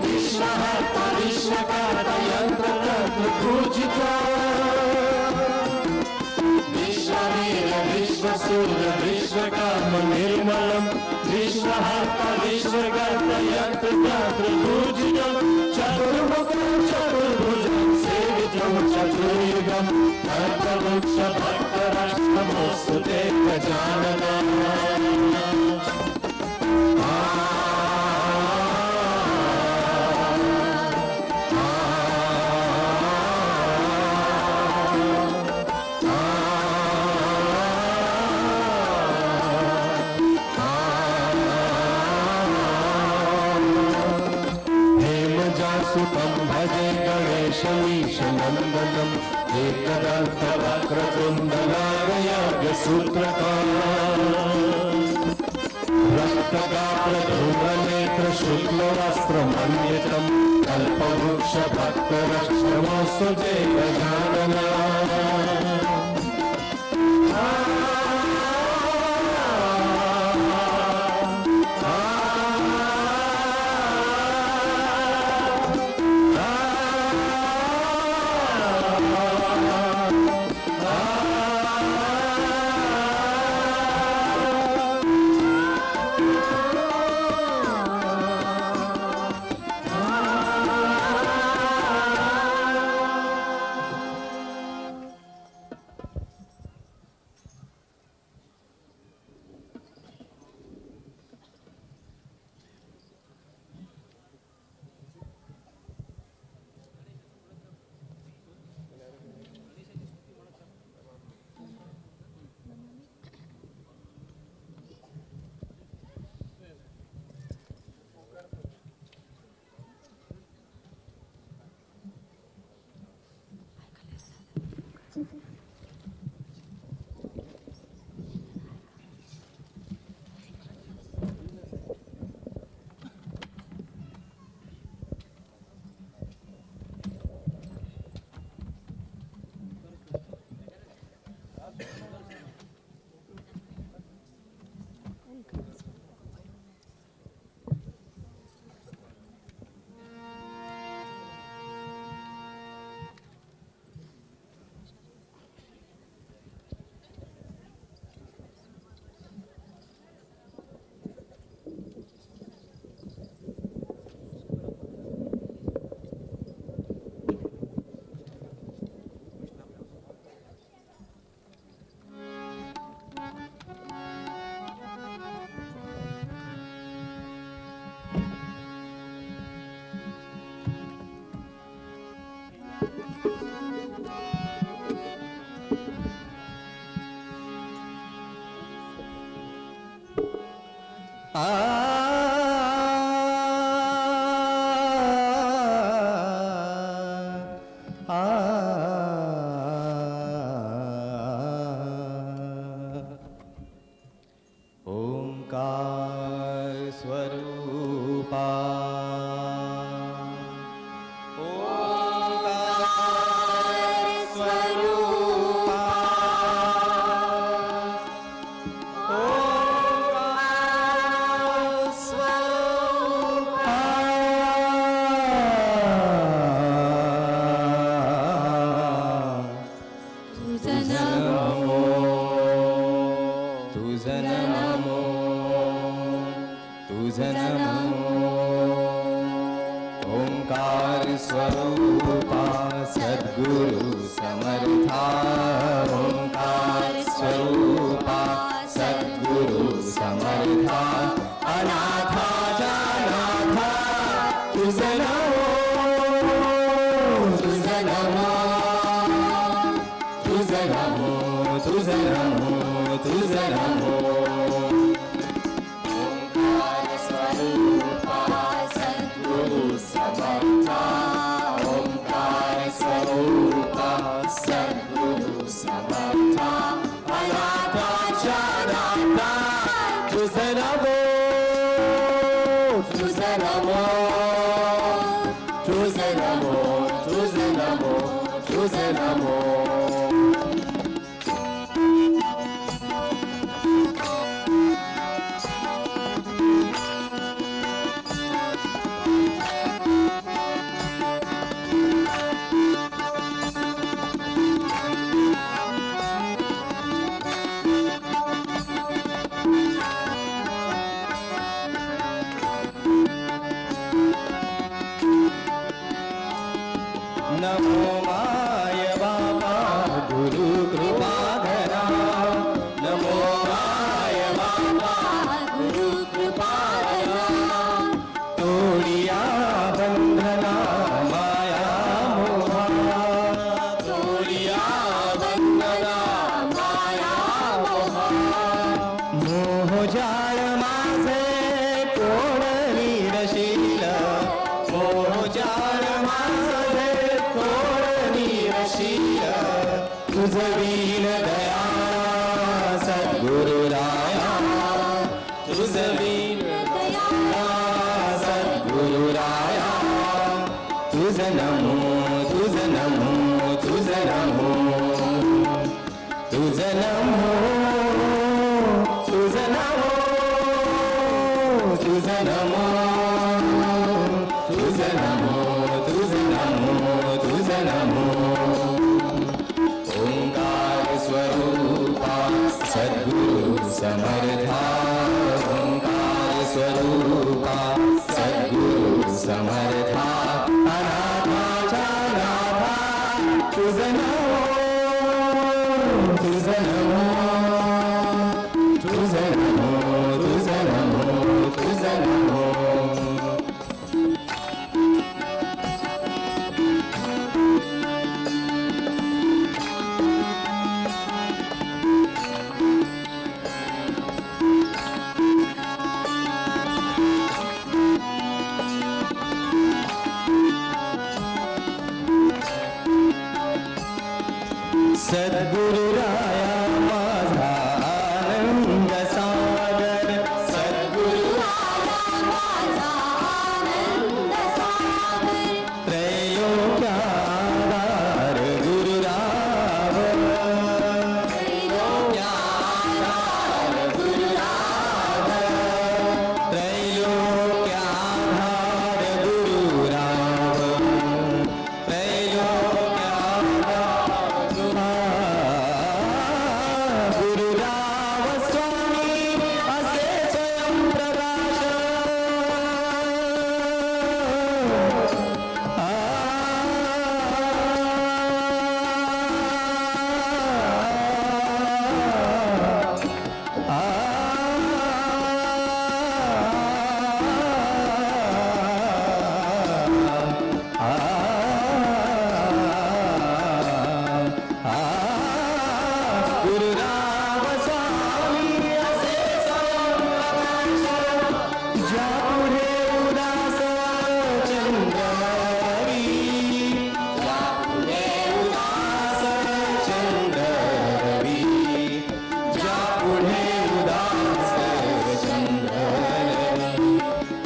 विश्वहर्ता विश्वकर्ता यन्त्रतन्त्र पूजिता विश्ववीर विश्वसूर्य विश्वकर्म निर्मलम् विश्वहर्ता विश्वकर्ता यन्त्रतन्त्र पूजितं चतुर्मुखं चतुर्भुजं सेवितं चतुर्युगं कल्पवृक्ष भक्तरक्ष नमोस्तुते गजानन। हेमजासुतं भजे गणेशमीशनन्दनम् एकदन्तवक्रतुण्डनागयज्ञसूत्रकाम् रक्तगात्र धूम्रनेत्र शुक्लवस्त्रमण्डितं कल्पवृक्षभक्तरक्ष नमोस्तुते गजानन। ओंकार स्वरूपा ओंकार स्वरूपा सद्गुरु समर्था ओंकार स्वरूपा सद्गुरु समर्था अनाथा जानाथा तुझे नमो तुझे नमो तुझे नमो तुझे नमो तुझे नमो ओंकार स्वरूपा सद्गुरु समर्था अनाथा जानाथा तुझे नमो तुझे नमो तुझे नमो तुझे नमो तुझे Namo Namo my Baba Guru कृपाधरा NaMo my Baba Guru कृपाधरा तोडिया बंधना माया मोहा तोडिया बंधना माया मोहा मोह जाळ माझे कोण नीरशील मोह जाळ माझे तुझ वीण दया सद्गुरु राया तुझ वीण दया सद्गुरु राया तुझ नमो तुझ नमो तुझ नमो तुझ नमो तुझ नमो तुझ नमो तुझ नमो तुझ नमो तुझ नमो ओंकार स्वरूपा सद्गुरु समर्था ओंकार स्वरूपा सद्गुरु समर्था अनाथा जानाथा तुझे नमो तुझे नमो तुझे नमो तुझे नमो तुझे नमो सद्गुरु राया माझा आनंद सागर सद्गुरु राया माझा आनंद सागर त्रैलोक्याधार गुरु राव त्रैलोक्याधार गुरु राव त्रैलोक्याधार गुरु राव त्रैलोक्याधार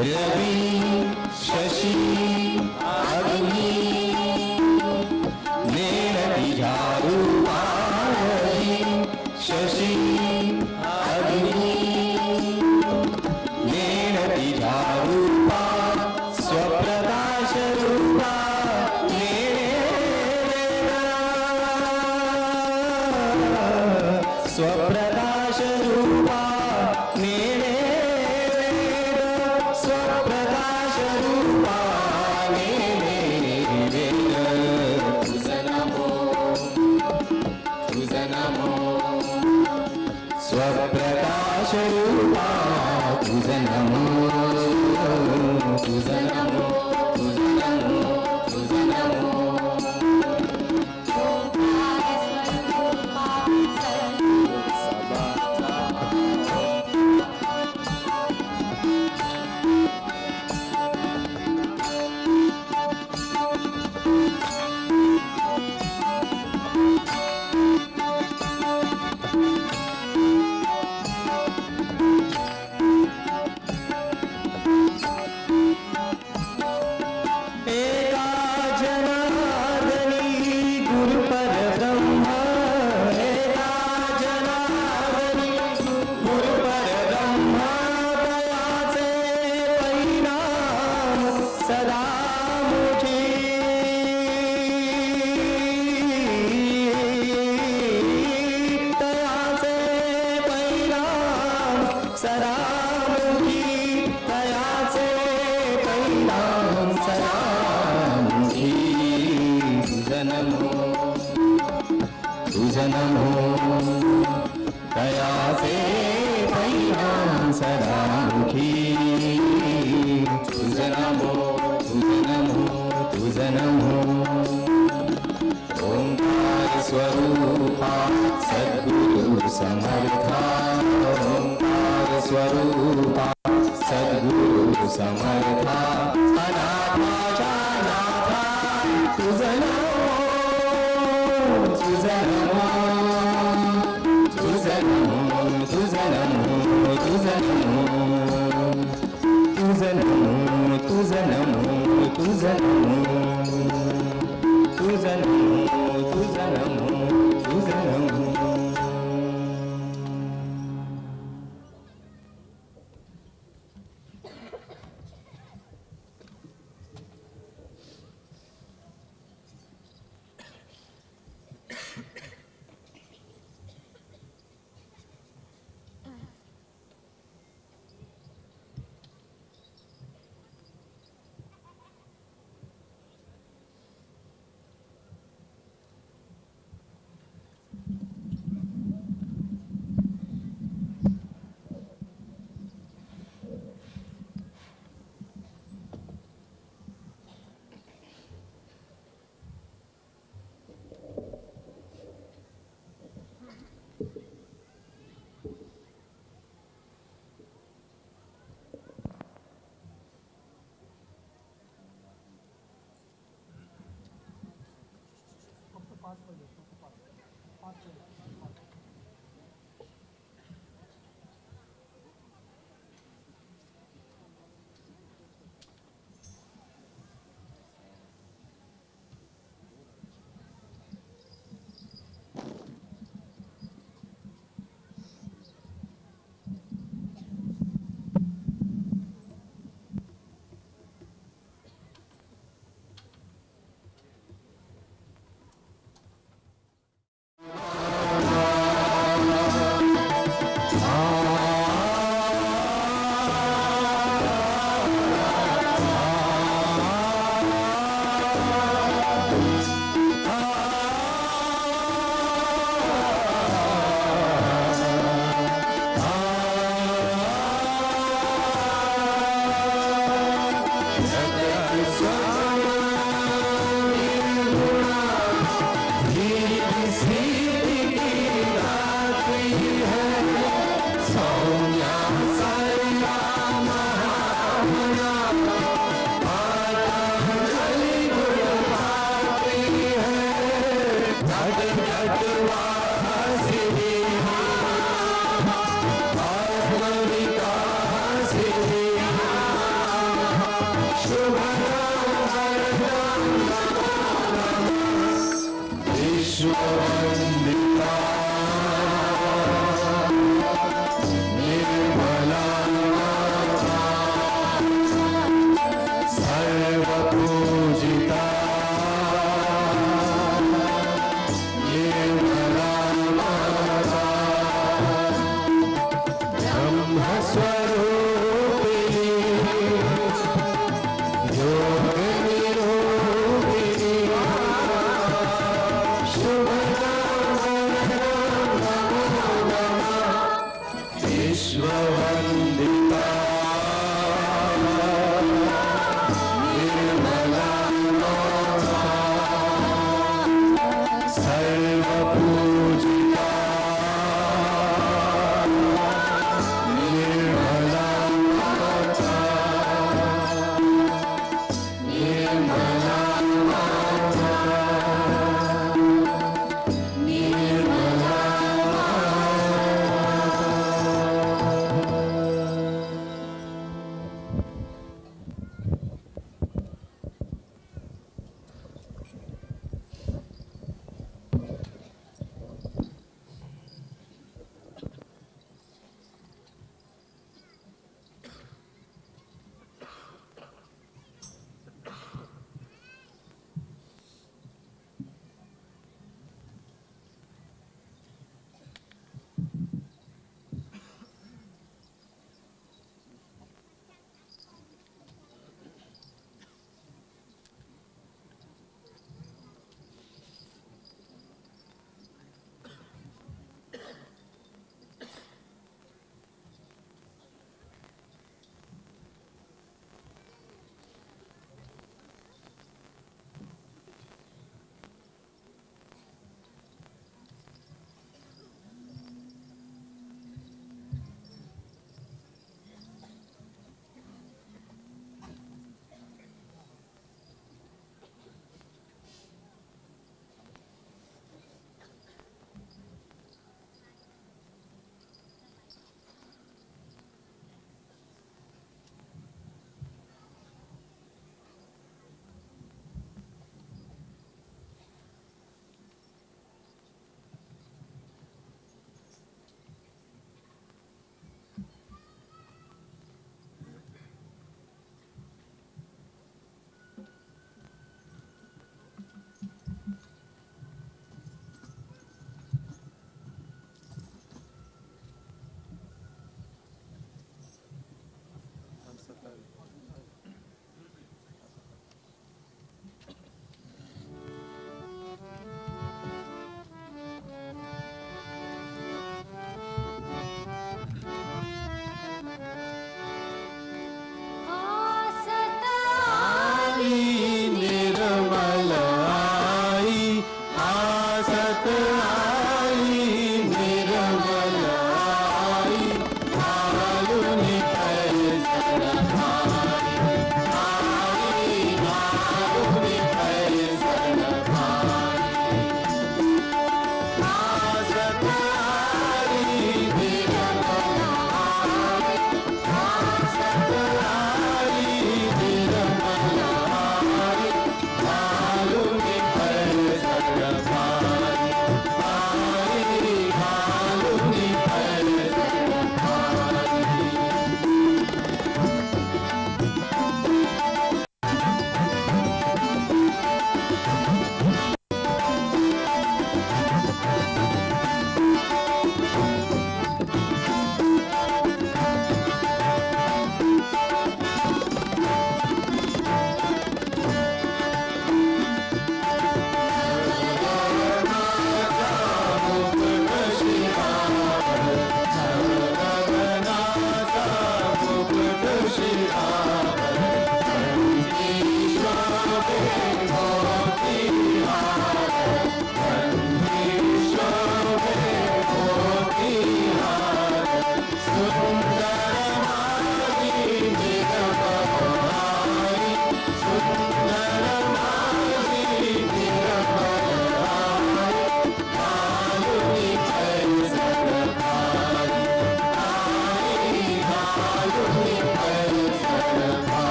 रवि शशि अग्नि नेरति झारूपा रवि शशि अग्नि नेरति झारूपा स्वप्रकाश रूपा स्वप्रकाश रूपा मेरे स्वप्रकाश रूपा मेरे तुझं नमो स्वप्रकाश रूपा तुझं नमो तुझं नमो तुझं नमो तुझं नमो तुझं नमो दयाचे परिणाम सदामुखी तुझं नमो तुझं नमो तुझं नमो ओंकार स्वरूपा सद्गुरु समर्था ओंकार स्वरूपा सद्गुरु समर्था अनाथाच्या नाथा तुझं नमो तुझं नमो तुझं नमो तुझं नमो तुझं नमो तुझं नमो तुझं नमो तुझं नमो तुझं नमो तुझं नमो तुझं नमो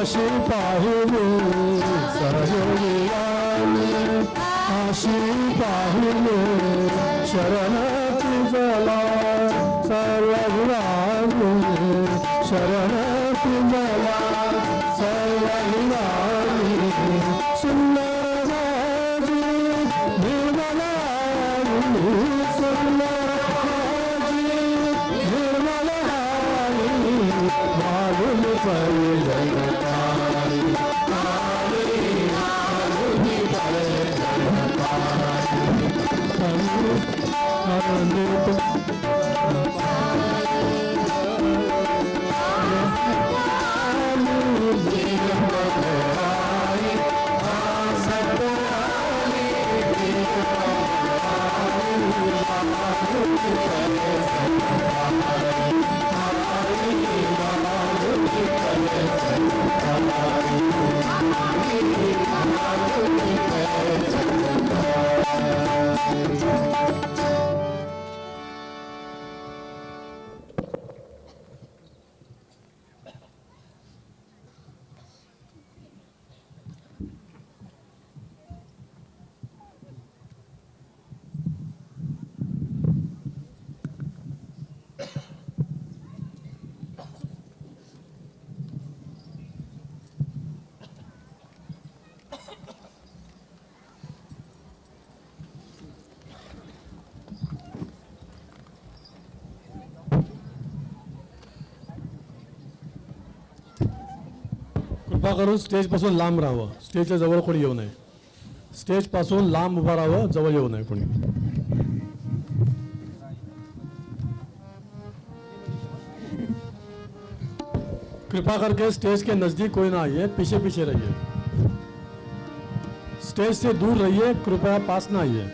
अशी पाहिली सहयोगी अशी पाहिली शरण तुझला सर्व विरागी शरण तुझला सर्व विरागी सुंदर राजी निर्मला सुंदर राजी निर्मला मालूम परिजनकारी कृपा करून स्टेज पासून लांब राहावं स्टेजच्या जवळ कोणी येऊ नये स्टेज पासून लांब उभा राहावं जवळ येऊ नये कोणी कृपा करके स्टेज के नजदीक कोई ना आइए पीछे पीछे रहिए स्टेज से दूर रहिए कृपया पास ना आइए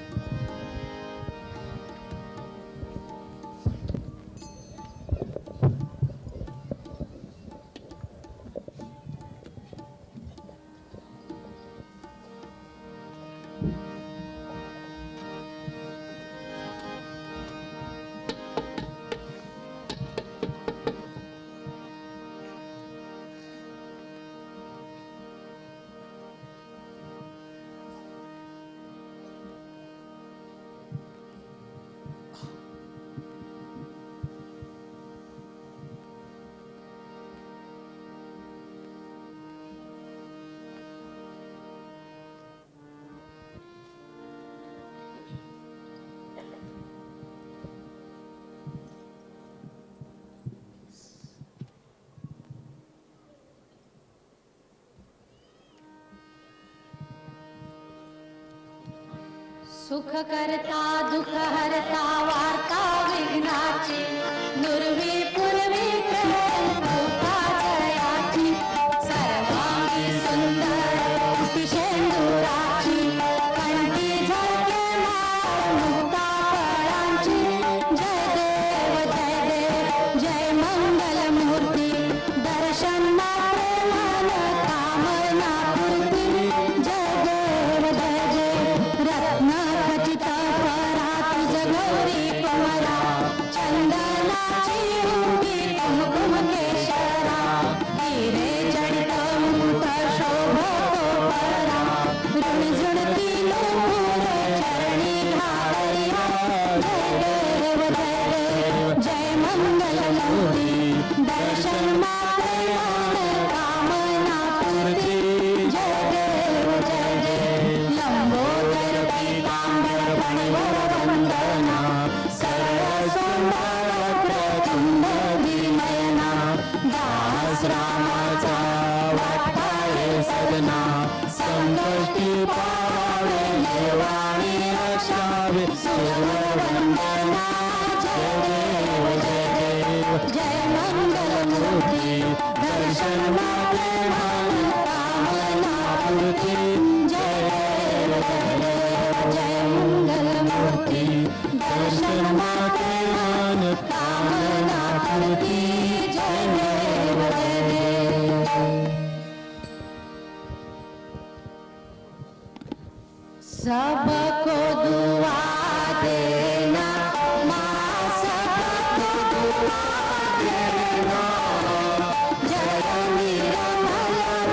सुख करता दुख हरता वार्ता विघ्नाची नुरवी पूर्वी कृपा जयाची सर्वांगी सुंदर शेंदुराची कंठी झळके मुक्ता फळांची जय देव जय मंगल मूर्ती दर्शन मात्रे मन कामना पूर्ती जय देव रत्न खचित परा तुझ गौरी कमला चंदनाची उभी कुमकुम केशरा हिरे जडित मुकुट शोभतो परा ऋणझुणती नूपुर चरणी घालया जय देव जय मंगल मूर्ती दर्शन मात्रे मन कामना पूर्ती जय देव लंबोदर पीतांबर फणिवर वंदना सरळ सुंदर प्रचंड विनयना दास रामाचा वाटपाये सदना संकष्टी पावावे देवाणी रक्षावे सुर वंदना जय देव जय मंगल मूर्ती दर्शन मात्रे मन कामना पूर्ती जय देव जय मंगल मूर्ती दर्शन मात्रे मन कामना पूर्ती जय देव सबको दुआ देना माँ सबको दुआ देना जय निर्मल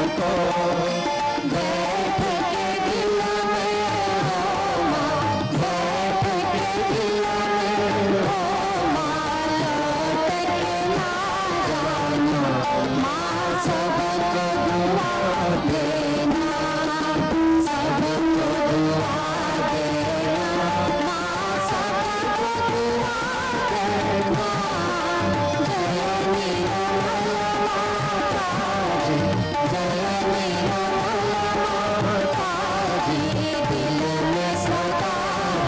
सबको बैठ के दिल में हो माँ, बैठ के दिल में हो माँ, लौट के ना जाना माँ, सबको दुआ देना, सबको दुआ देना माँ, सबको दुआ देना। जय निर्मल माता जी, जय निर्मल माता जी, दिल में सदा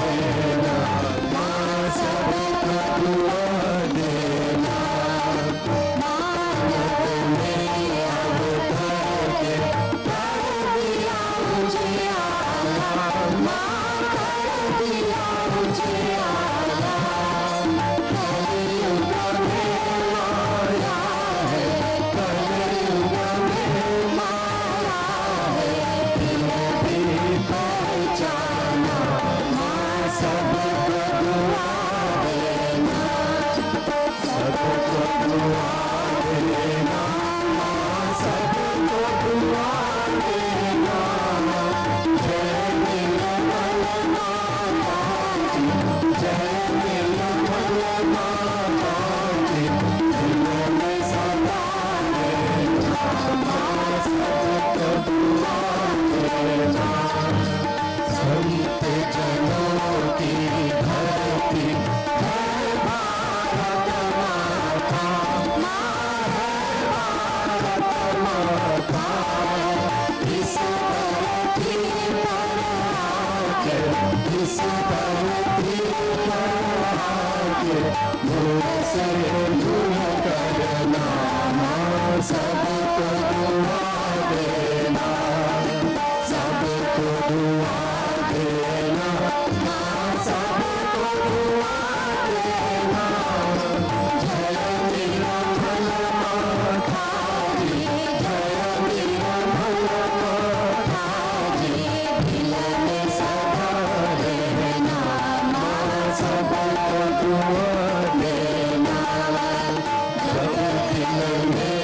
रहना माँ, सबको दुआ देना। मानव में अवतार के कर दिया उजियारा माँ, कर दिया उजियारा। कलयुग में माया है, कलयुग में माया है, फिर भी पहचाना माँ, सबको दुआ देना, सबको दुआ देना माँ, सबको दुआ देना। जय निर्मल माता जी, जय निर्मल माता जी, दिल में सदा रहना माँ, सबको दुआ देना। संत जनों की धरती है भारत माता, माँ है भारत माता। इस धरती पर आके, इस धरती पर आके मुझ से दूर करना माँ, सबको दुआ देना, सबको दुआ देना माँ, सबको दुआ देना। जय निर्मल माता जी, जय निर्मल माता जी, दिल में सदा रहना माँ, सबको दुआ देना। जब दिल में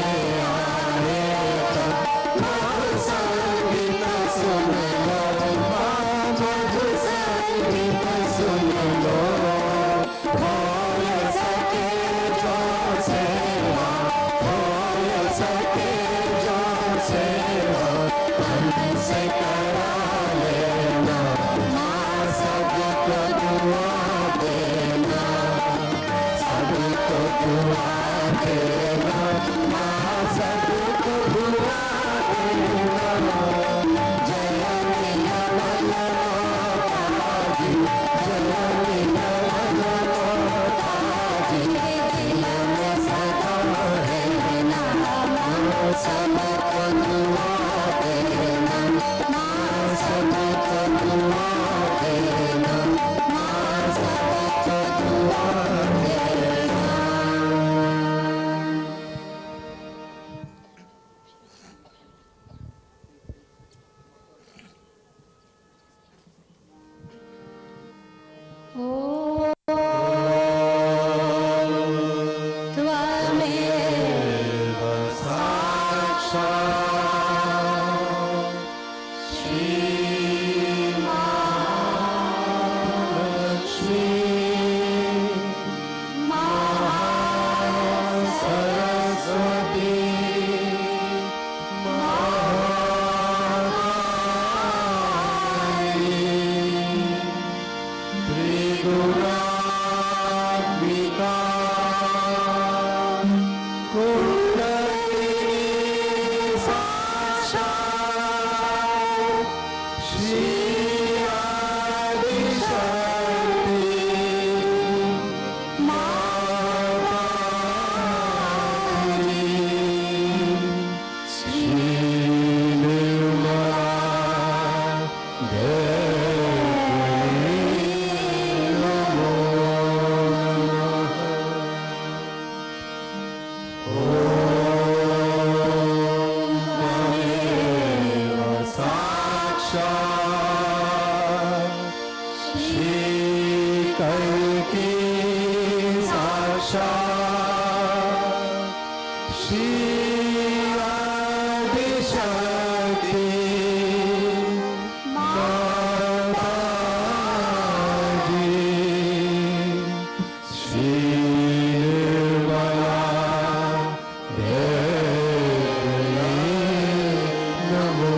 शक्ति माताजी श्री निर्मला देवी नमो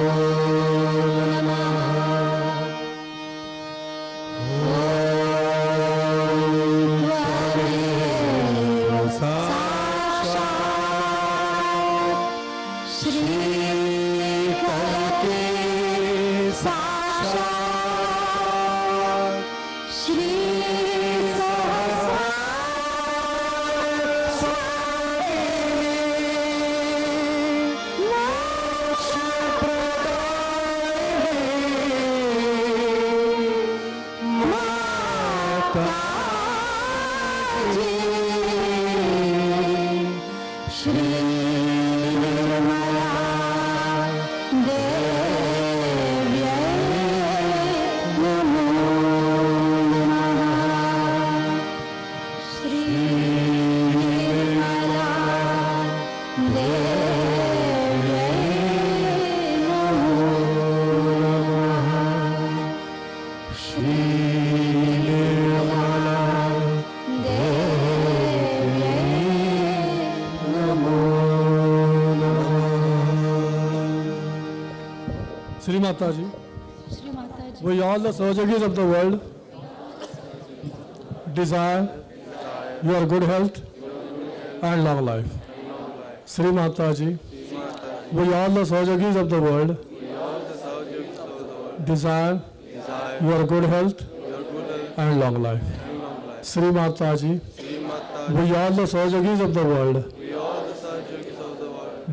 Sri Mataji, Shri Mataji, we all the Sahajogis of the world desire your good health and long life. Sri Mataji, we all the Sahajogis of the world desire your good health and long life. Sri Mataji, we all the Sahajogis of the world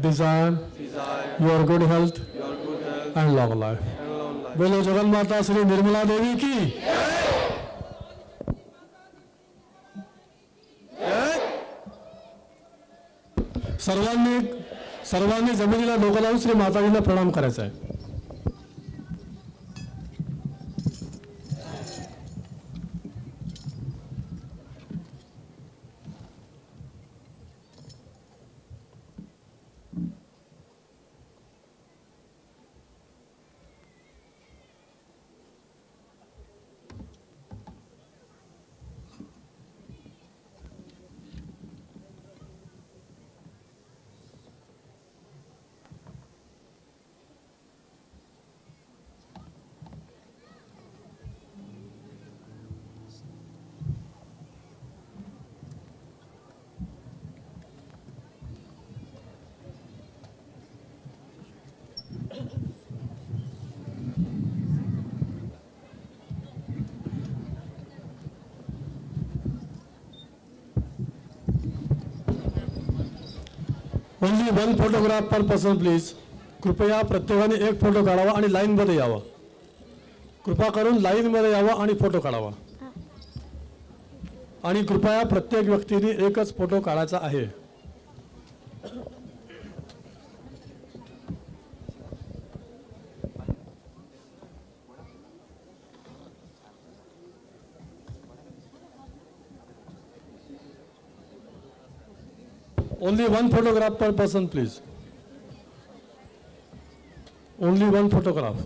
desire your good health and long life. बोलो जगन माता श्री निर्मला देवी की सर्वांनी जमिनीला डोकं लावून श्री माताजींना प्रणाम करायचा आहे. ओनली वन फोटोग्राफ पर पर्सन प्लीज. कृपया प्रत्येकाने एक फोटो काढावा आणि लाईन मध्ये यावं. कृपा करून लाईन मध्ये यावं आणि फोटो काढावा. आणि कृपया प्रत्येक व्यक्तीने एकच फोटो काढायचा आहे. Only one photograph per person, please. Only one photograph.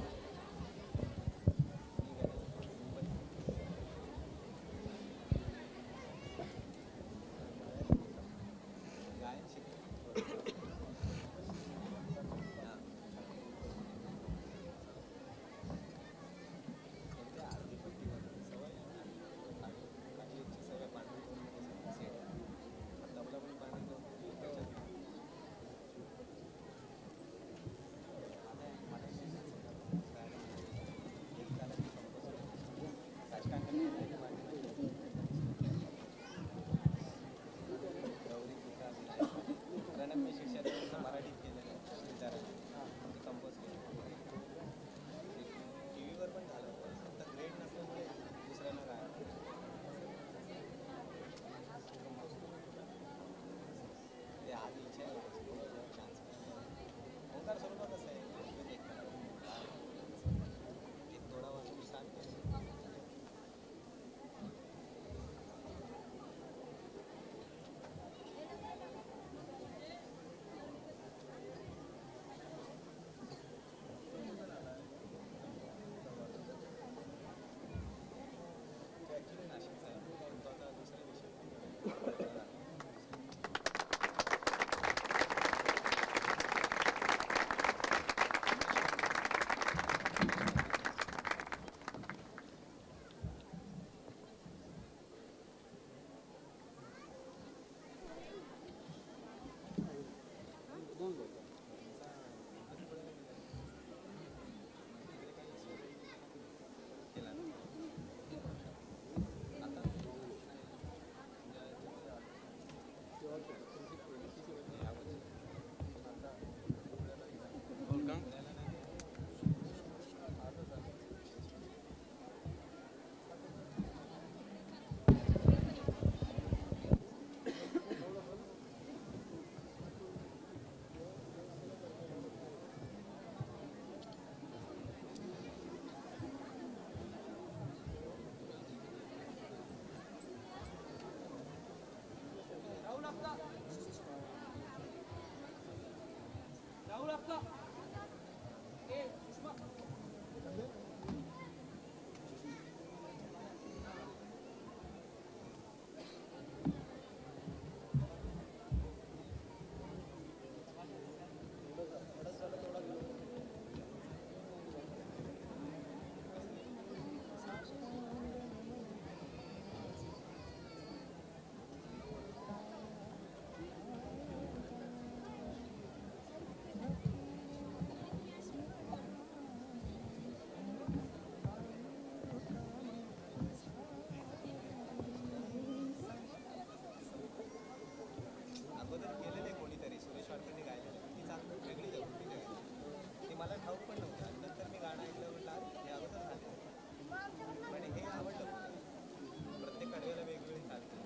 अगोदर केलेले कोणीतरी सुरेश वाडकरने गायलेलं ती चांगली वेगळी होती ती मला ठाऊक पण नव्हतं. नंतर मी गाणं ऐकलं म्हटलं हे अगोदर झालं पण हे आवडलं प्रत्येक कडव्याला वेगवेगळी चालते.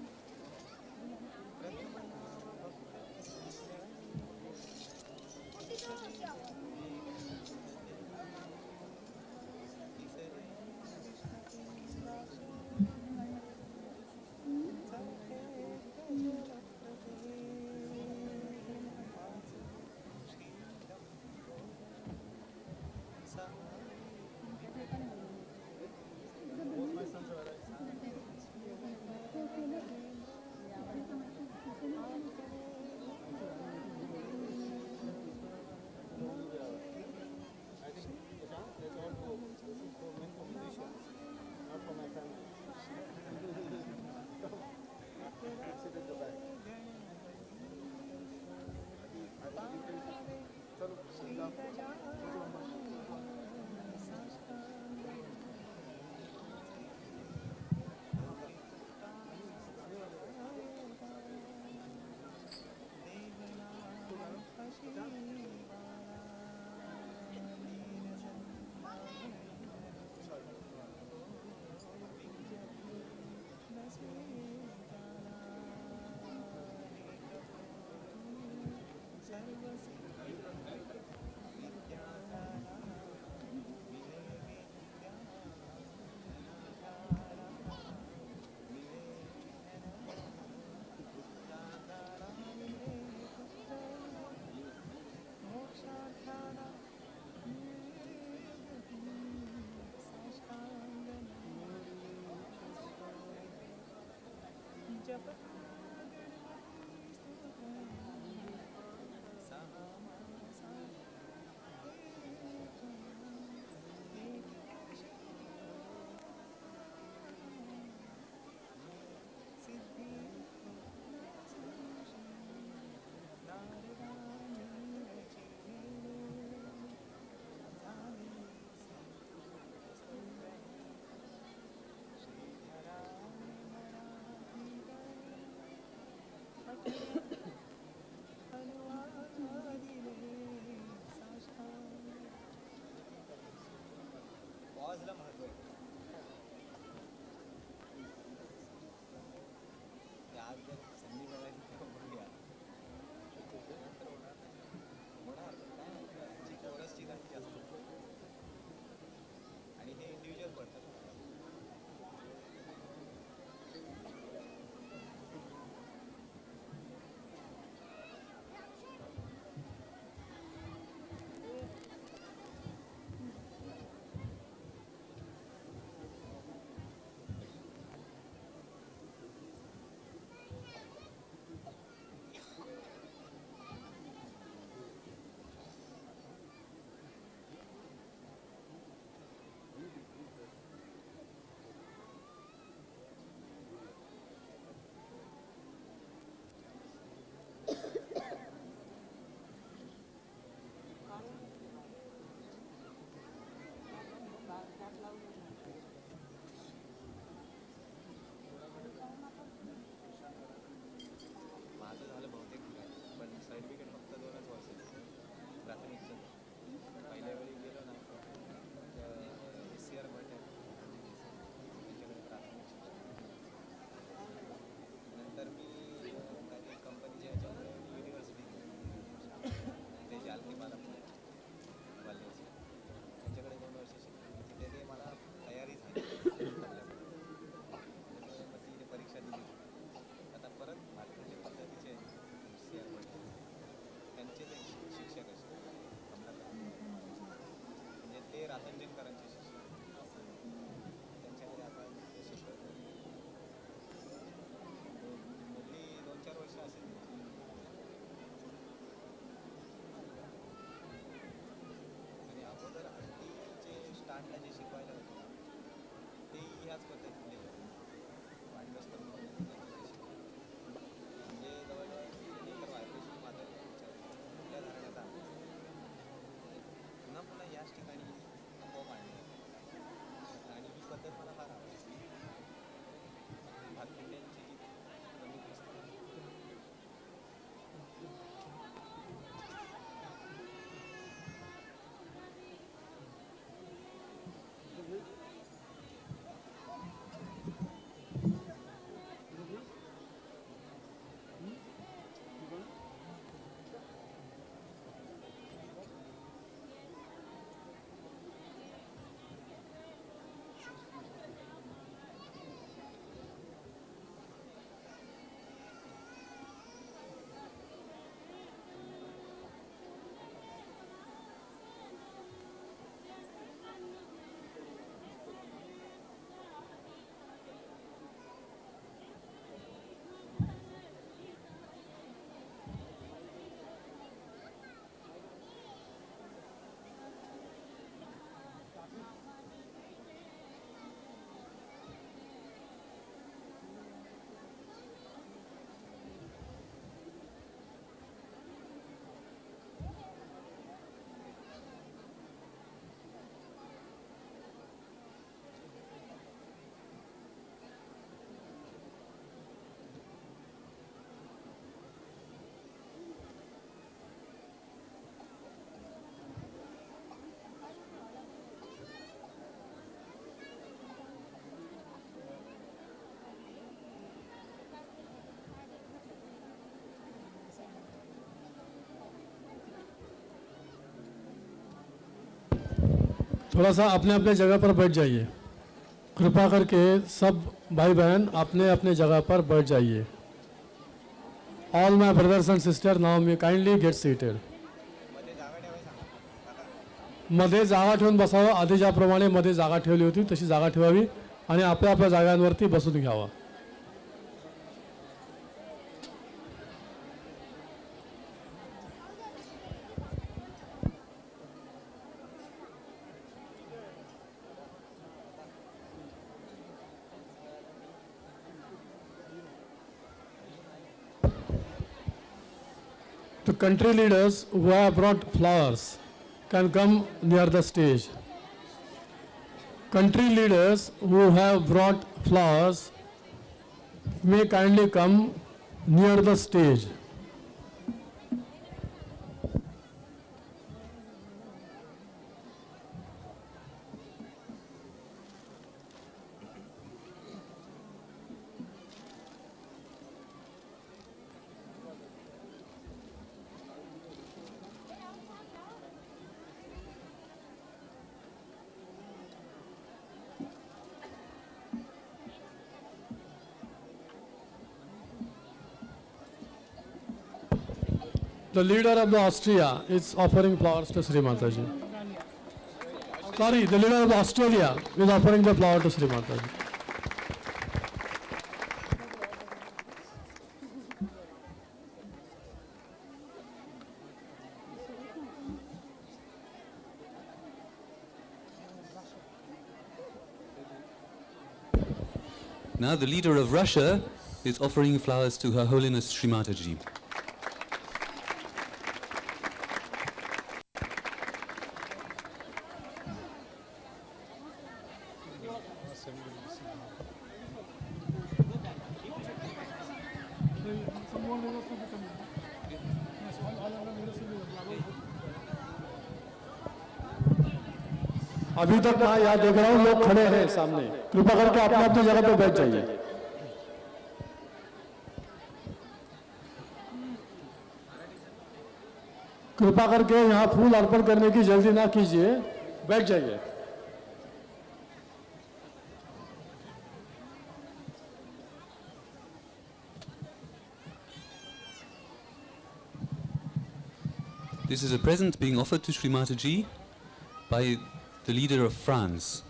याच पद्धतीने वाढदिवस पण म्हणजे जवळजवळ इतर व्हायब्रेशन माझं कुठल्या धरण्यात आलं पुन्हा पुन्हा याच ठिकाणी आपोआप आणले आणि ही पद्धत मला फार आवडते भातपिंड्यांची जी प्रमुख असते थोड़ा सा अपने अपने जगह पर बैठ जाइए। कृपा करके सब भाई बहन अपने अपने जगह पर बैठ जाइए। All my brothers and sister now me kindly get seated. मध्ये जागा ठेवून बसावं, आधी ज्याप्रमाणे मध्ये जागा ठेवली होती तशी जागा ठेवावी आणि आपल्या आपल्या जागांवरती बसून घ्यावा। The country leaders who have brought flowers can come near the stage. Country leaders who have brought flowers may kindly come near the stage. The leader of the Austria is offering flowers to Sri Mataji. Sorry, the leader of Australia is offering the flower to Sri Mataji. Now the leader of Russia is offering flowers to Her Holiness Sri Mataji. अभी तक मैं यहाँ देख रहा हूँ लोग खड़े हैं सामने। कृपा करके अपने अपनी जगह पे बैठ जाइए। कृपा करके यहाँ फूल अर्पण करने की जल्दी ना कीजिए, बैठ जाइए। This is a present being offered to Sri Mataji by the leader of France.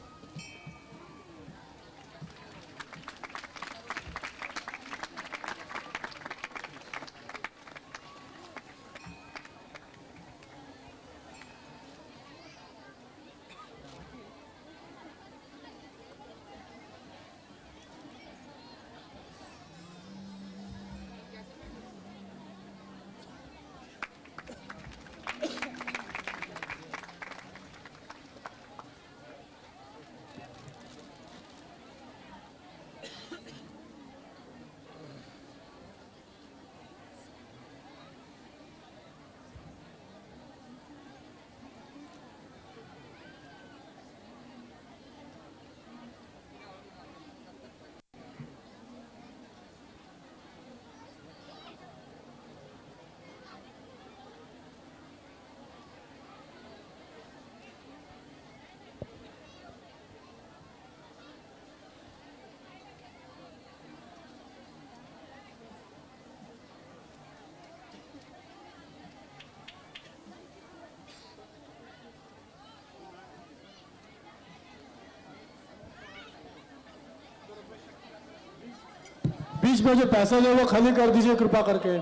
बीच में जो पैसेज है वो खाली कर दीजिए कृपा करके,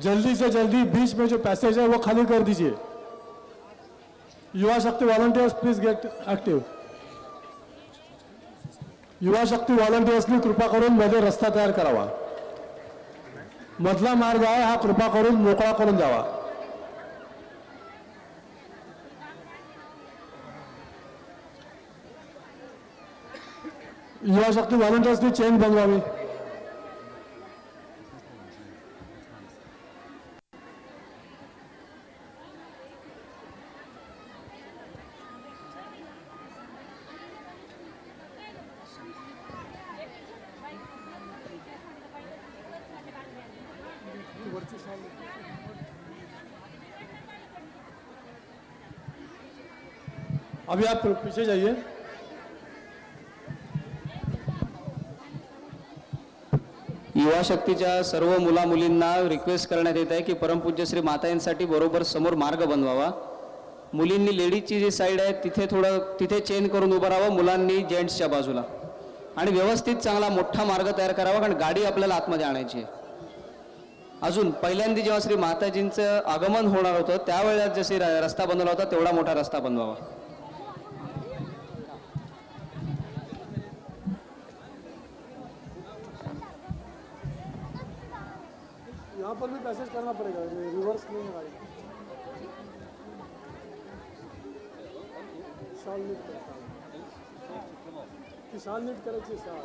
जल्दी से जल्दी बीच में जो पैसेज है वो खाली कर दीजिए। युवा शक्ति वॉलंटियर्स प्लीज गेट ऍक्टिव्ह। युवा शक्ती व्हॉलंटियर्सनी कृपा करून मध्ये रस्ता तयार करावा। मधला मार्ग आहे हा कृपा करून मोकळा करून द्यावा। युवा शक्ती व्हॉलंटियर्सनी चेन बनवावी। अभी आप पीछे जाइए। युवा शक्तीच्या सर्व मुला मुलींना रिक्वेस्ट करण्यात येत आहे की परमपूज्य श्री माताजींसाठी बरोबर समोर मार्ग बनवावा। मुलींनी लेडीजची जी साईड आहे तिथे चेन करून उभं राहावं, मुलांनी जेंट्सच्या बाजूला, आणि व्यवस्थित चांगला मोठा मार्ग तयार करावा, कारण गाडी आपल्याला आतमध्ये आणायची आहे। अजून पहिल्यांदा जेव्हा श्री माताजींचं आगमन होणार होतं त्यावेळेस जसे रस्ता बनवला होता तेवढा मोठा रस्ता बनवावा। यहाँ पर भी पैसेज करना पड़ेगा, रिवर्स नहीं है गाड़ी। शाल नीट करायची, शाल